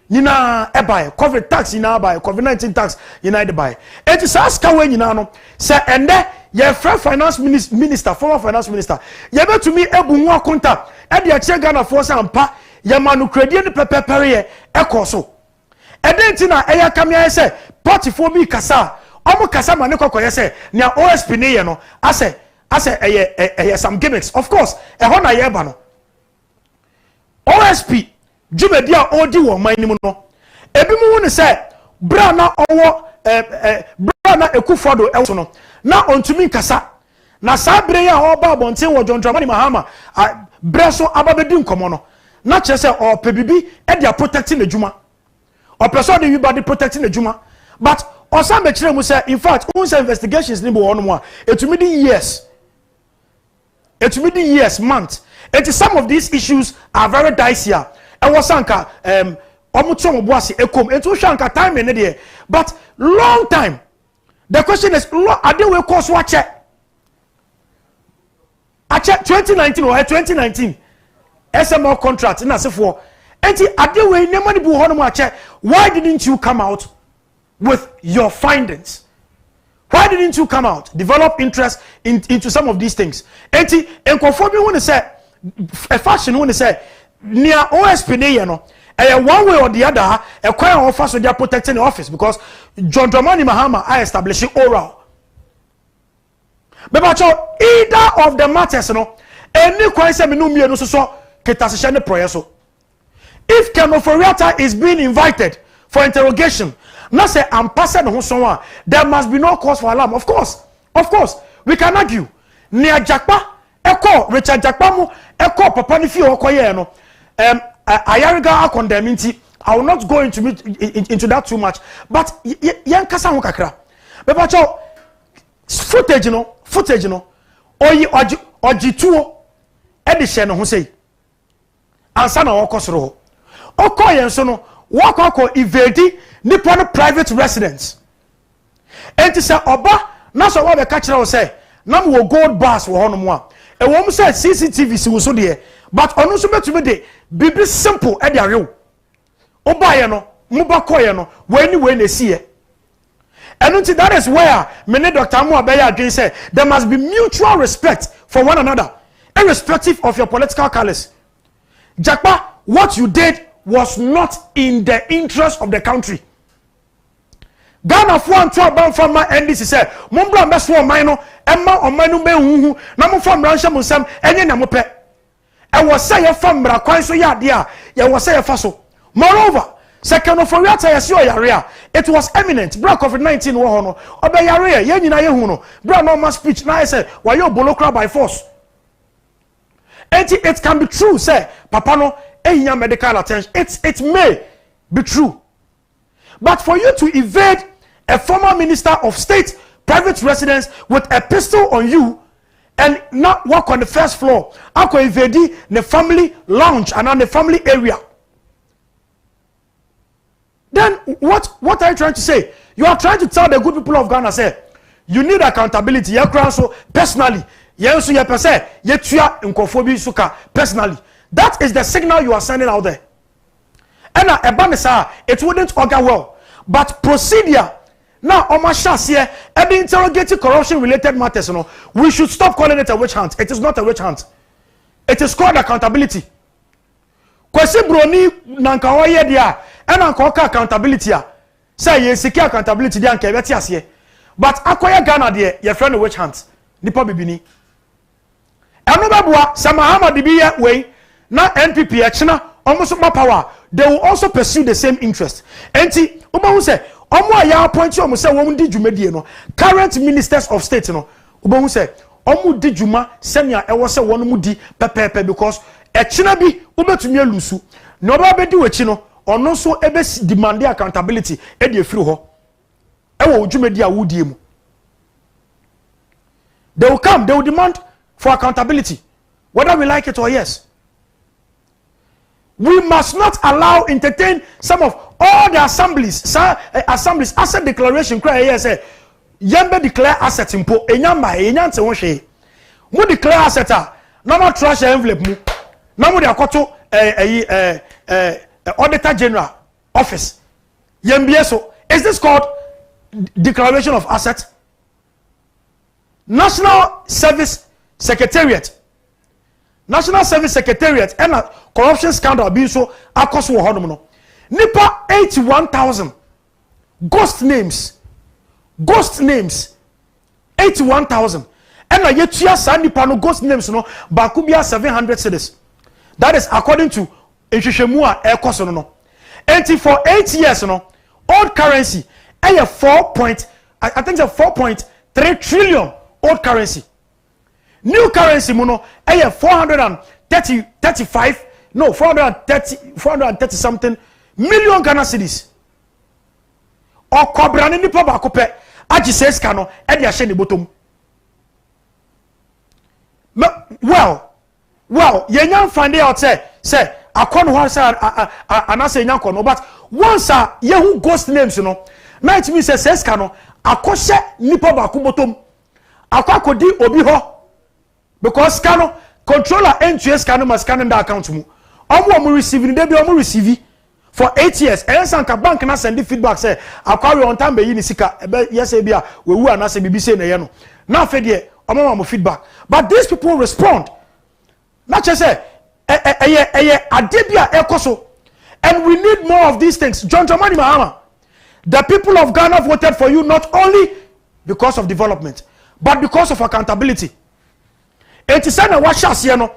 nina ebae. COVID tax nina buy. COVID-19 tax nina buy. It is ask we nina no. Say and there your friend finance minister, former finance minister. You bet to me ebu nwa konta. E dey che Ghana force ampa. Ye manu credit ni pepepere e so. E den ti na e ya kamia say portfolio bi kasa. Omo kasa ma ne kokoye say na OSP ne ye no. Ase some gimmicks. Of course, e ho na ye ba no. OSP jumedi a odi wo man ni mu no. Ebi mu ne say bra na owo bra na ekufodo e so no. Na ontumi kasa. Na sabre ya oba abonten wo John Dramani Mahama breso ababedi nkomo no. Na che say o pebibi e dia protecting the juma. O person dey body protecting the juma. But osan be kire mu say in fact unsa investigations ni bo ono mo a etumi di years. Etumi di years month. It is some of these issues are very dicey. E wasanka omuto mo boase ekom. Etu hwanka time ne dey. But long time. The question is are they will course watch it? 2019 or 2019 SML contract in asefo enti ade we ne money bu hono mo ache. Why didn't you come out with your findings? Why didn't you come out develop interest into some of these things? Enti enkofo bi won say a fashion won say near OSP ne ye no one way or the other a quite offer so they are protecting the office because John Dramani Mahama are establishing oral. But either of the matters no any question me no me no so ketasishane prayer so if Keno Foriata is being invited for interrogation not say I'm passing on someone there must be no cause for alarm. Of course we can argue near Jakpa eko Richard Jakpa mu eko papa ni fi okoye no Ayariga condemnity. I will not go into that too much but yan kasa ho kakra bebacho footage no oji e share no ho sei ansa na okosoro ho okoye nso no wakọ evade nipa no private residence enti se oba na so wa be ka kire wo say na mo gold bars wo hono mo a e wo mo say CCTV si wo so de but onu so betumi de bibi simple e de arew obaye no mo ba koye no we na sie and until that is where many Dr. Amu Abeya again say there must be mutual respect for one another irrespective of your political colors. Jakpa, what you did was not in the interest of the country. Ghana for and 12 ban from my NDC say mumbra mbeso omano emma omanu be huhu na mo fam ranhye musam enye na mo pe e wo say ye fam bra kwan so ya de a ye wo say ye fa so. Moreover, second of Foriata yesi oyare it was eminent bra COVID-19 wo ho no obeyare ye nyina ye hu no bra normal speech na say why you bolokra by force. It can be true say papa no ehia medical attention it may be true. But for you to evade a former minister of state private residence with a pistol on you and not walk on the first floor, ako evade the family lounge and on the family area, then what are you trying to say? You are trying to tell the good people of Ghana say you need accountability. You crown so personally. You so you per se you tua nkofo suka personally. That is the signal you are sending out there. And ebanisa it wouldn't augur well. But procedure now omasha here and interrogating corruption related matters, we should stop calling it a witch hunt. It is not a witch hunt. It is called accountability. Kwesi broni nanka oye dia and anka accountability say ye secure accountability dia anka beti ase. But akoya Ghana there your friend witch hunt. Nipa bibini. Eno babua Samahama dibiye way na NPP achina almost more power. They will also pursue the same interest. Enti uba say omo aya appoint you say won di dwumedie no current ministers of state no uba say omo di dwuma senia e wo say won mu di pepepe because echina bi ubetumi alusu no ba bedi wachi no ono so ebe demand accountability e dey free ho e wo dwumedi a wudie mu. They will come, they will demand for accountability, whether we like it or yes. We must not entertain some of all the assemblies, asset declaration, yes, Yembe declare assets impo, enyamba, enyanse wonshe. Mu declare asset, no more trash envelope mu, no more akoto Auditor General Office. Yembieso, is this called declaration of assets? National Service Secretariat and a corruption scandal being so across wo hono no nipa 81,000 ghost names 81,000 and a yetua sa nipa no ghost names no baku bia 700 cedis. That is according to ehwehwemu a ekoso no. And for 8 years no old currency I think 4.3 trillion old currency. New currency mono 430 something million Ghana cedis. Or kobrani nipa ba kope aji says kano e dia hye ne bottom. Well, yenyan find out say akon ho say anase yenyan kono, but once yehu ghost names no na it means says kano akose nipa ba ko bottom. Akwakodi obi ho because scano controller NTS scano must scan in the account mu omo receiving dey be omo receive for 8 years and sanka bank na send feedback say akwawe on time be yi ni sika yes e bia we wu anase bibi say na ye no na fe de omo feedback, but these people respond not just say adebia ekoso, and we need more of these things. John Dramani Mahama, the people of Ghana voted for you not only because of development but because of accountability. Enti say na wahye no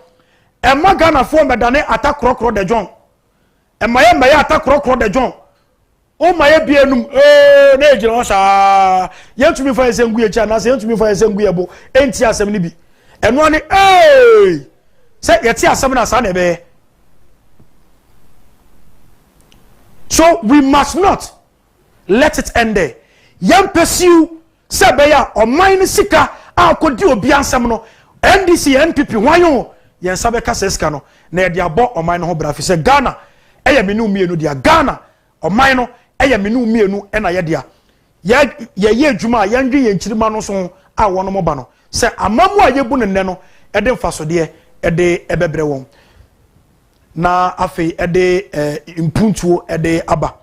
emma Ghana for medane attack krokro de John emma ye attack krokro de John o maye bienum na ejira ho sha yentumi fa esengu ye cha na se yentumi fa esengu ye bo enti asem ni bi eno ani say yeti asem na sa na be. So we must not let it end there. Yam pursue sebeya o mine sika akodi obi ansam no NDC NPP wanyo yen sabeka seska no na ye dia bo o mine ho bra fi se Ghana eye menu mienu dia Ghana o mine no eye menu mienu e na ye dia ye adwuma ye ndwe ye nchirima no so a wono mo ba no se amamu a ye bu ne no e de mfasode e de ebebre won na afi e de impuntuo e de aba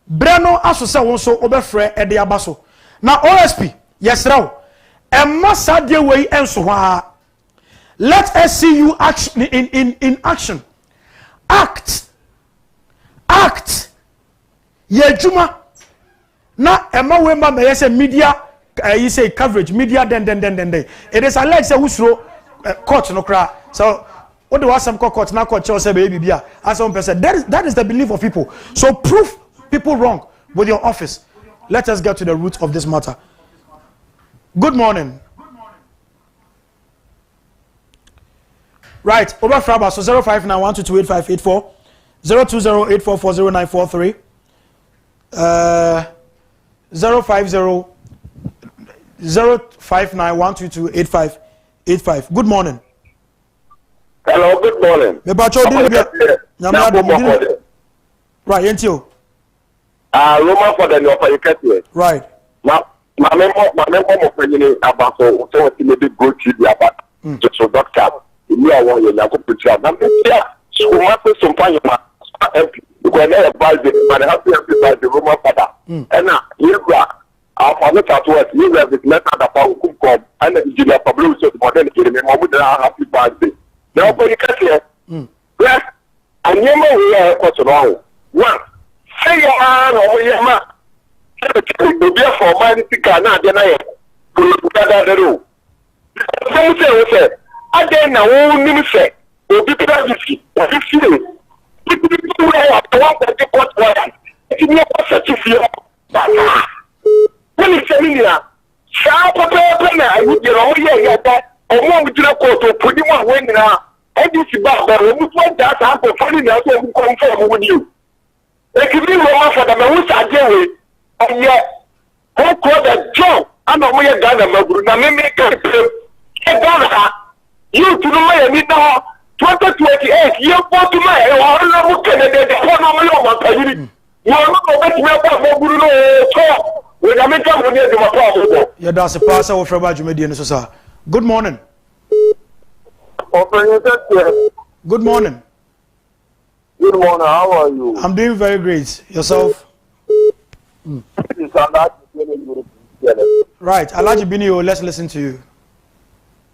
bre no aso se won so obefre e de aba so na OSP yesraw emma sadie wei enso ha. Let us see you action in action. Act ye juma na emma we ma me say media you say coverage media then it is alleged say wusro court no kra. So what do some court na court say baby bia as some person that is the belief of people. So prove people wrong with your office. Let us get to the root of this matter. Good morning. Right, over Fraba, so 05912285884, 02084400943, 05059122885. Good morning. Hello, good morning. Right, ain't you? Roma for the Nova. Right. My member of the about so maybe go to the about just a doctor. You are one year now. Picture. I'm here. So much some time. Because I buy the but I have to buy the Roma father. And now you are. I'm not at work. You have this letter that I will come and the engineer published it. But then me, I would have to buy it. Now, for you can hear. Yes. I never hear what's wrong. One. Say you are over here, man. To be for my speaker now, then I go to the room. Say, I then now only say, will be privacy, or you feel. People have to want that they got one. It's not such a fear. When it's a million, sharp open, I would get all year that, or one with your court to put you on when now. I do see back, but we want that happen funny now to confirm with you. Ekimi Roma for the Mawusa Jewe, and yet, who called the job? I'm a way Ghana Maguru, Ghana, you to my need now 2028, you put to my or Canada, the one you are not going to make Maguru when I make up with you. Yeah, that's a passer of Rabbi Median. Good morning. Good morning. Good morning, how are you? I'm doing very great. Yourself? Right, Alaji Binio, let's listen to you.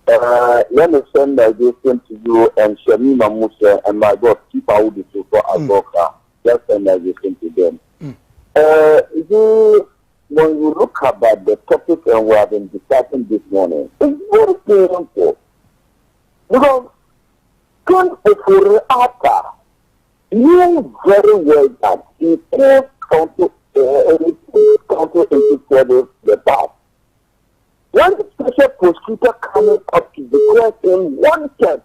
Let me send this to you and Shamima Musa and my boss, keep out the super Agoka. Let's send this to them. When you look about the topic and we have been discussing this morning, it's very painful. Because for after you very well that he can't counter into the past. When the special prosecutor coming up to declare him wanted,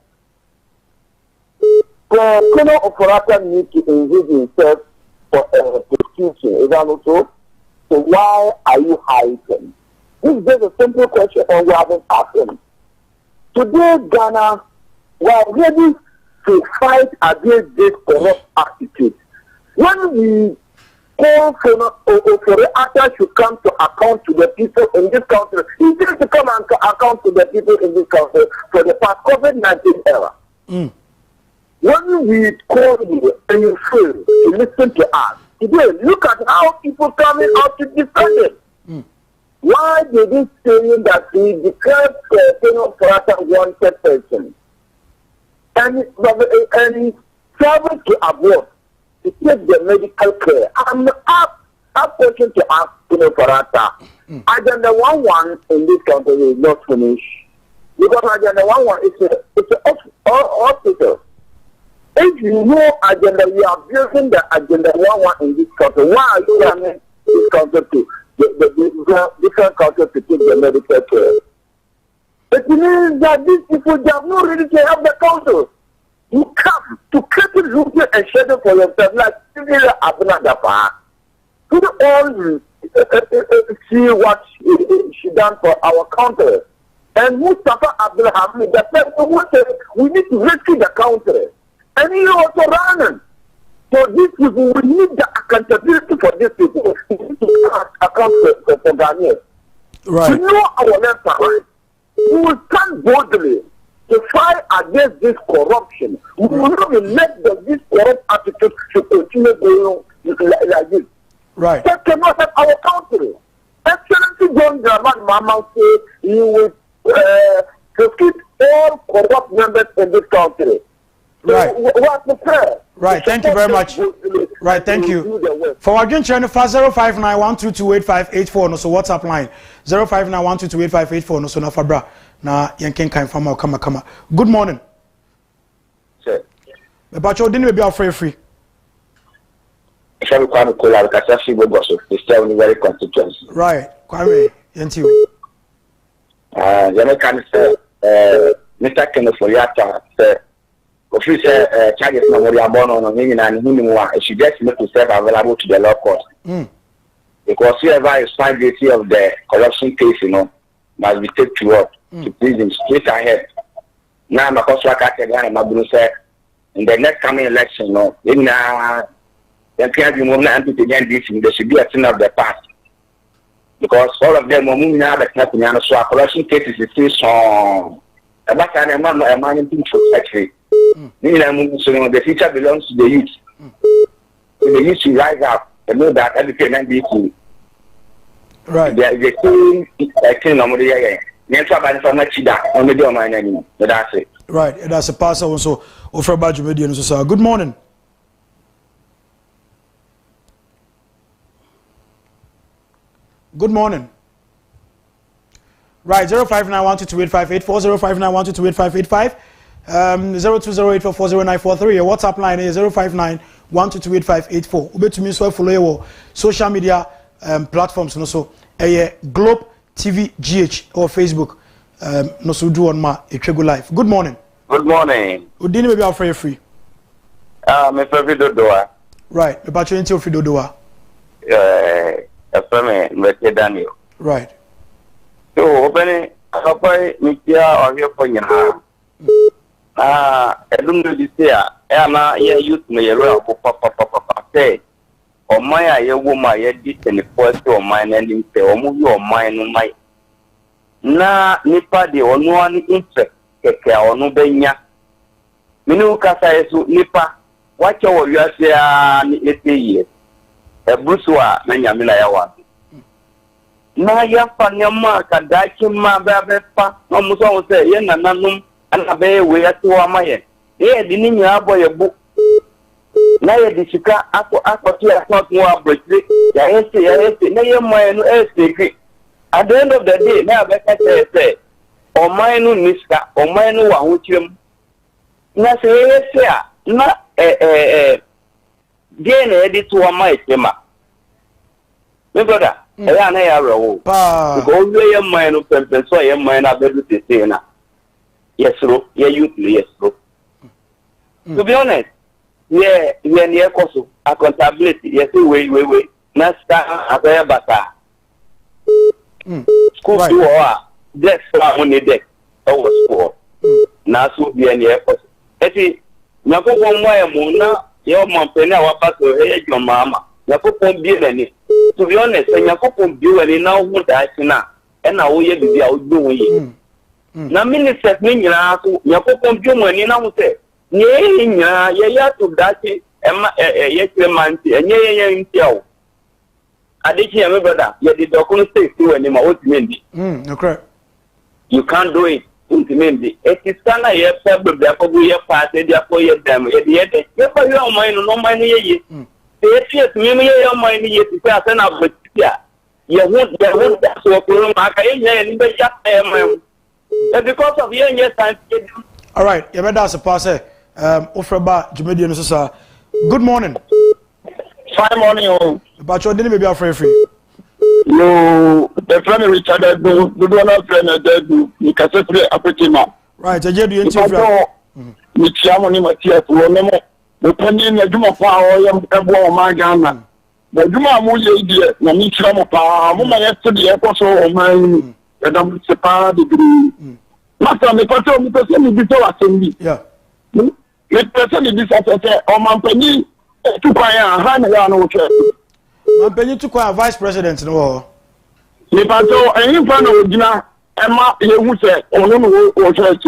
the criminal operator need to engage himself for prosecution. Is that not so? So why are you hiding? This is just a simple question and we haven't asked him. Today, Ghana, we are ready to fight against this corrupt attitude. When we call for the actor should come to account to the people in this country, he needs to come and account to the people in this country for the past COVID-19 era. When we call you and you fail to listen to us, today, look at how people coming out to defend it. Why did he say that he declared for a wanted person? And he traveled to abroad to take the medical care. I'm question to ask Farata. Agenda 11 in this country is not finished. Because Agenda 11 is a hospital. If you know agenda, we are building the Agenda 11 in this country. Why are you running this country to the different countries to take the medical care? It means that these people have not really to help the council. You come to create a routine and schedule for yourself like similar Abuna Dafa. You all see what she done for our country. And Mustafa Abdulhamid, the person who said we need to rescue the country. And he also running. So these people, we need the accountability for these people. We need to account for Ghanaians. Right. To know our left and right. We will stand boldly to fight against this corruption. We will not let this corrupt attitude to continue going like this. Right. That cannot help our country. Excellency John Dramani Mahama said he will prosecute all corrupt members in this country. Right. What's the prayer? Right. Thank you very much. Right. Thank you. For our joint channel, 05912285884. No, so WhatsApp line 05912285884. No, so na fabra na yanken kan fama kama. Good morning. Sir. About your dinner be our free. Shall we call Kola because she will go so. It's still very constituency. Right. Kwame, yanti. You can say Mr. Kenneth Foliata said official charges memorial born on and she just make herself available to the law court. Because whoever is found guilty of the corruption case, must be taken to what? To prison straight ahead. Now, because I can't say in the next coming election, there can't be more than there should be a thing of the past. Because all of them are moving out of the so corruption cases is still strong. But I am not a man in actually. The future belongs to the youth. The youth should rise up and know that everything can be equal. Right. The thing normally, that's it. Right. That's a passer also offer badge median. So good morning. Good morning. Right, 05912285840, 05912285885, 0208440943. Your WhatsApp line is 05912285884. Ube to me so follow your social media platforms no so Globetvgh or Facebook no so do on my Etwego live. Good morning. Good morning. Udini maybe I'll free. Me favorite doa. Right. The battery into Fidodoa. From Daniel. Right. So, open Papa, Mikia, or your point. I don't know this year. Emma, youth may well papa say, or my woman, yet this and the first or mine ending say, or move your mind on my. Na nipa de ono ani interest keke ono benya minu kasa yesu nipa wacha wo wiase a ni eteye ebusua na nyamila ya wa na ya fa nyama kadaki ma ba pa no muso wo se ye nananum ana be we ati wa maye ye di ni nya abo ye bu na ye di sika akoti akot mo abotire ya ese na ye maye no ese. At the end of the day, now I say, "O mine no miska, o mine no wa uchim." Na say na gain edit to my tema. My brother, I na ya rawo. Go we your mine no pempen so your mine abedu te say na. Yes bro, youth yes bro. To be honest, near koso accountability. Yes we. Na sta abaya bata. School right. Desk on the deck. Our school. Now, so be any effort. Eti, Nako Moya Muna, your mom, our pastor, your mamma. Nako be any. To be honest, and Nako be any now would I see now. And now we be out doing. Now, minister, Nako be money now say, Yea, to that, yes, and yea, Addition, my brother, you did not stay still anymore. What you mean? Okay. You can't do it. It is kind of your problem. Therefore, we are party. Therefore, you are them. Yet, therefore, you are mine. No money. Yes, me, your money. Yes, you are sent up with ya. You won't. That's what you are. Because of your yes, time. All right. You better ask a passer. Ofreba, Jumedian Sosa. Good morning. Fine morning. But your dinner may be afraid free. No, the friend Richard, do not friend do. You can say Apetima. Right, I get you into Michiamoni Matia to remember the penny in the Juma Power, Ebo Magana. The Juma Muya, the Michiamo Power, Mumma yesterday, Apostle of mine, and I'm separate degree. Master, the person with the same before assembly. Yeah. Let person in this assessor or Mampany to buy a hand. Mampany to call vice president. No. Nipato, and in front of Gina, Emma, you say, or no, church.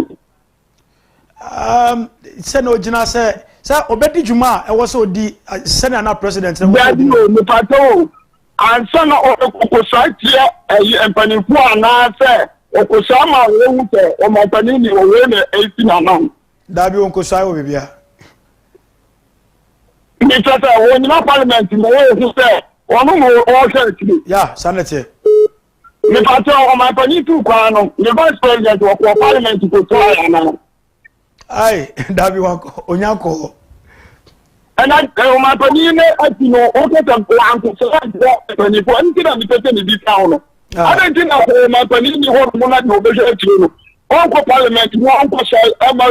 Said no, Gina said, Sir, Obedi Juma, I was so the Senate president. Nipato, and son of Okosaitia, and Panipua, and I say, Okosama, or Mapanini, or Rene, 18 amount. That be Uncle Sai, Vivia. Mr. When you parliament, in the way you say, or no, all church. Yeah, sanity. Nipato, my Panitu, the vice president of parliament to try now. Aye, that be Onyanko. And I tell my Panina, I know, okay, I'm going to say, 24, and in this town. I don't think my Panini hold monarch no better to Uncle Parliament, Uncle Shell, Emma.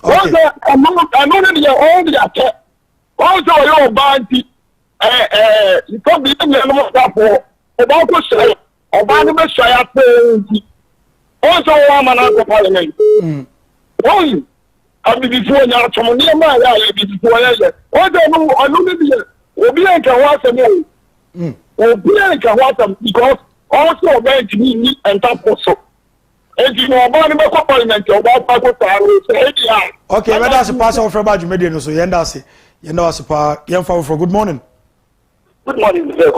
Also, I'm not all the attack. Also, your bounty, you can't be in the for about Shell, or Barnabas Shire. Also, I'm an Uncle Parliament. Oh, I'll be before now, from near my eye, before I say, oh, I know the Obi and Kawasa. Obi and Kawasa, because also meant me and Taposo. And you know about the parliament, about Paco. Okay, but that's a pass off about you, Median. So, Yandasi, you know, as a par, young for good morning. Good morning, Mr.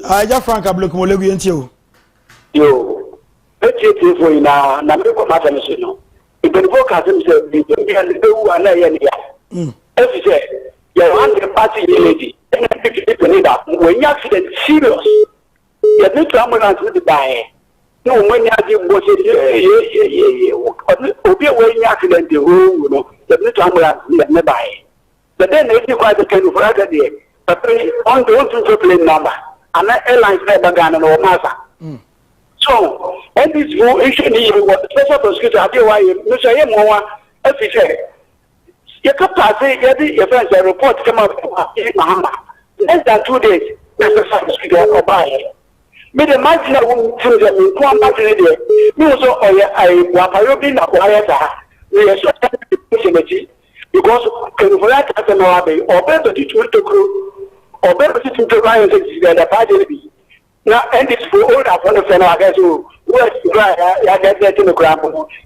I just Frank, I'm looking for you. You, let's get it for you now. Now, look at my mission. If the book has himself, you are not any. As you say, you're on the party lady. And I think it's that when you accident serious, you need to ambulance with the buy. No, when you have to go to when you accident, you know, you need to ambulance with the buy. But then they require the kind of rather day. But on the plane number, and that airlines never gun and or master. So, and this issue, what the special prosecutor, I tell why you say more, as he said, You can pass it, your friends report come out in Mahama. Less than 2 days, that's the first figure of buying. Me the imagine I won't tell them in one battery there. Me also, I want to be a quiet. We are so happy because for that, as an army, or better to the crew, or better to the Ryan, the party. Now, and it's for all that one of them, I guess, who was dry, I get that in the ground.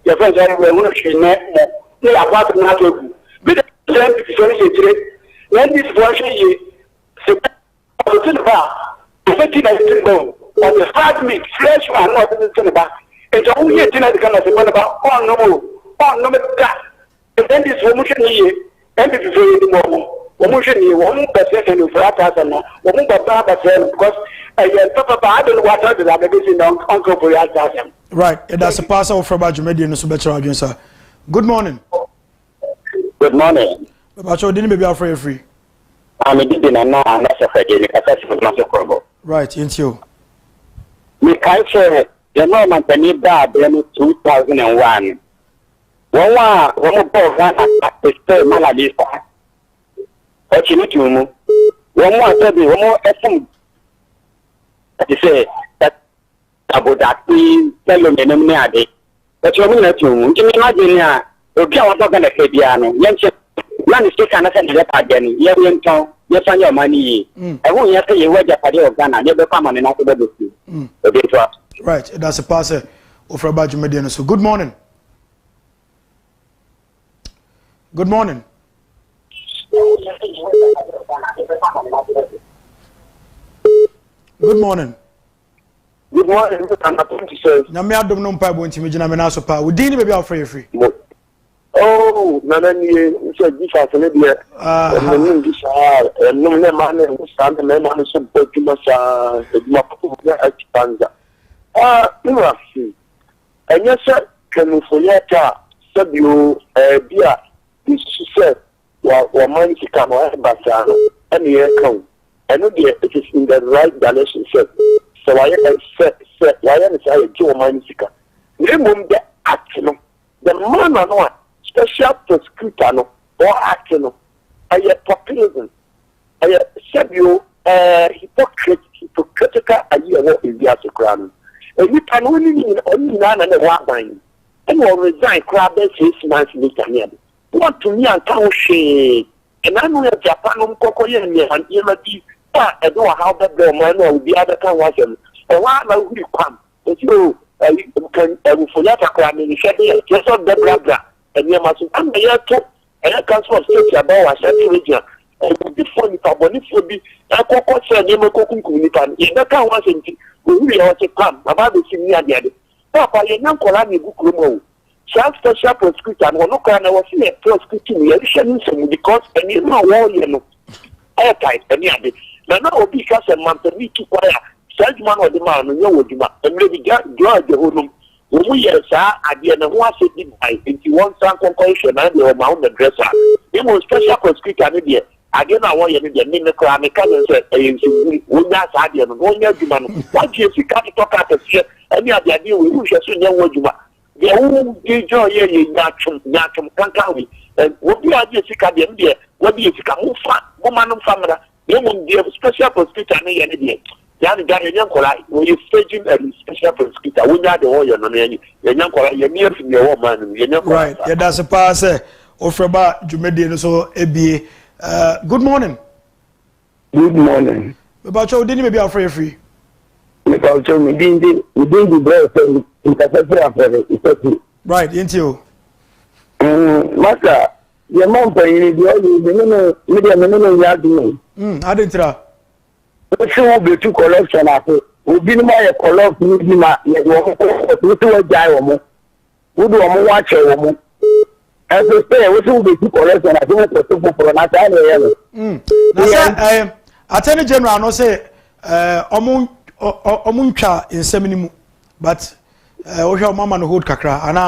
Your friends are revolution, they are part of NATO. But the same difference, when this version is the bar, the on the hard meat, fresh one, not in the back. It's only a dinner kind of one about no, that. And then this woman here, and it's very more. Woman here, 1% for that, and 1% because I don't know what I did Uncle for that. Right, that's a passer from Bajumedi so better again, sir. Good morning. Good morning. But you didn't be afraid free. I'm a bit in a now, and that's a fair right, into you. We can't say the moment I need that in 2001. One more malady. What you need to move. One more FM. You say that about that we tell you the but you mean that you imagine okay, I'm not going to say piano. Young is taking us and let again. You find your money. I won't have to you where the party of Ghana. You become an enough. Right, that's a passer of Rabaj Median. So good morning. Good morning. Good morning. Good morning. I'm going to say. Now, I don't know if I'm going to be able to be able to free. Oh, Nanny, you said this as an idea. And no man who stand the man who said, but you must expand. You are see. And yes, sir, can you forget said you, dear, this said, or money to come out Bassano, and the account. And it is in the right direction, said. So I said, why am I Joe Manica? Remember the action. The man or not. Special prosecutor no or actor no I populism I said you hypocritical idea what is the crown and you can only none and one line and will resign crab 6 months later want to me and town shade and I know Japan Kokoya and Yamati I know how that the man will be other kind was him and why will you come if you can for that crab in the shadow just on the brother. And you must come here to and I can't state about a region. And before you come, if you be a cocoa said, you may cook community. In the car wasn't we are to come about the senior daddy. Papa, you know, Colani Bukumo. Child special prosecutor, and one look and I was here prosecuting the because and you know, you know, airtight and yeah. Now, because a month and me to choir, such man or the man, and you would and maybe just draw the home. We are at the end of one city by 21 some conclusion and the amount of dresser. It was special prosecutor idea. Again, I want you to mean the crime. I can't say, we not had you. What you see, can't talk at the ship. And the idea we wish us to know what you are. The whole joy in Yatum Kankawi. And what you are just at the end, what do you think? Woman of family. They won't give special prosecutor any idea. When you staging a special prosecutor, we got the oil on you're near from your woman. Right, yeah, that's a pass. Ofreba Jumedi, so ABA. Good morning. Good morning. About you, didn't be afraid free. About you, we didn't do the right, into you. Master, your mom paying the medium, I didn't try. Which will be two collection after. We didn't buy a collect with him at a gyro. Who do I watch a woman? As I say, which will be two collection. I think it's for an Attorney General, no say, Omuncha in Seminimu, but Osha Mama no hold Kakra, and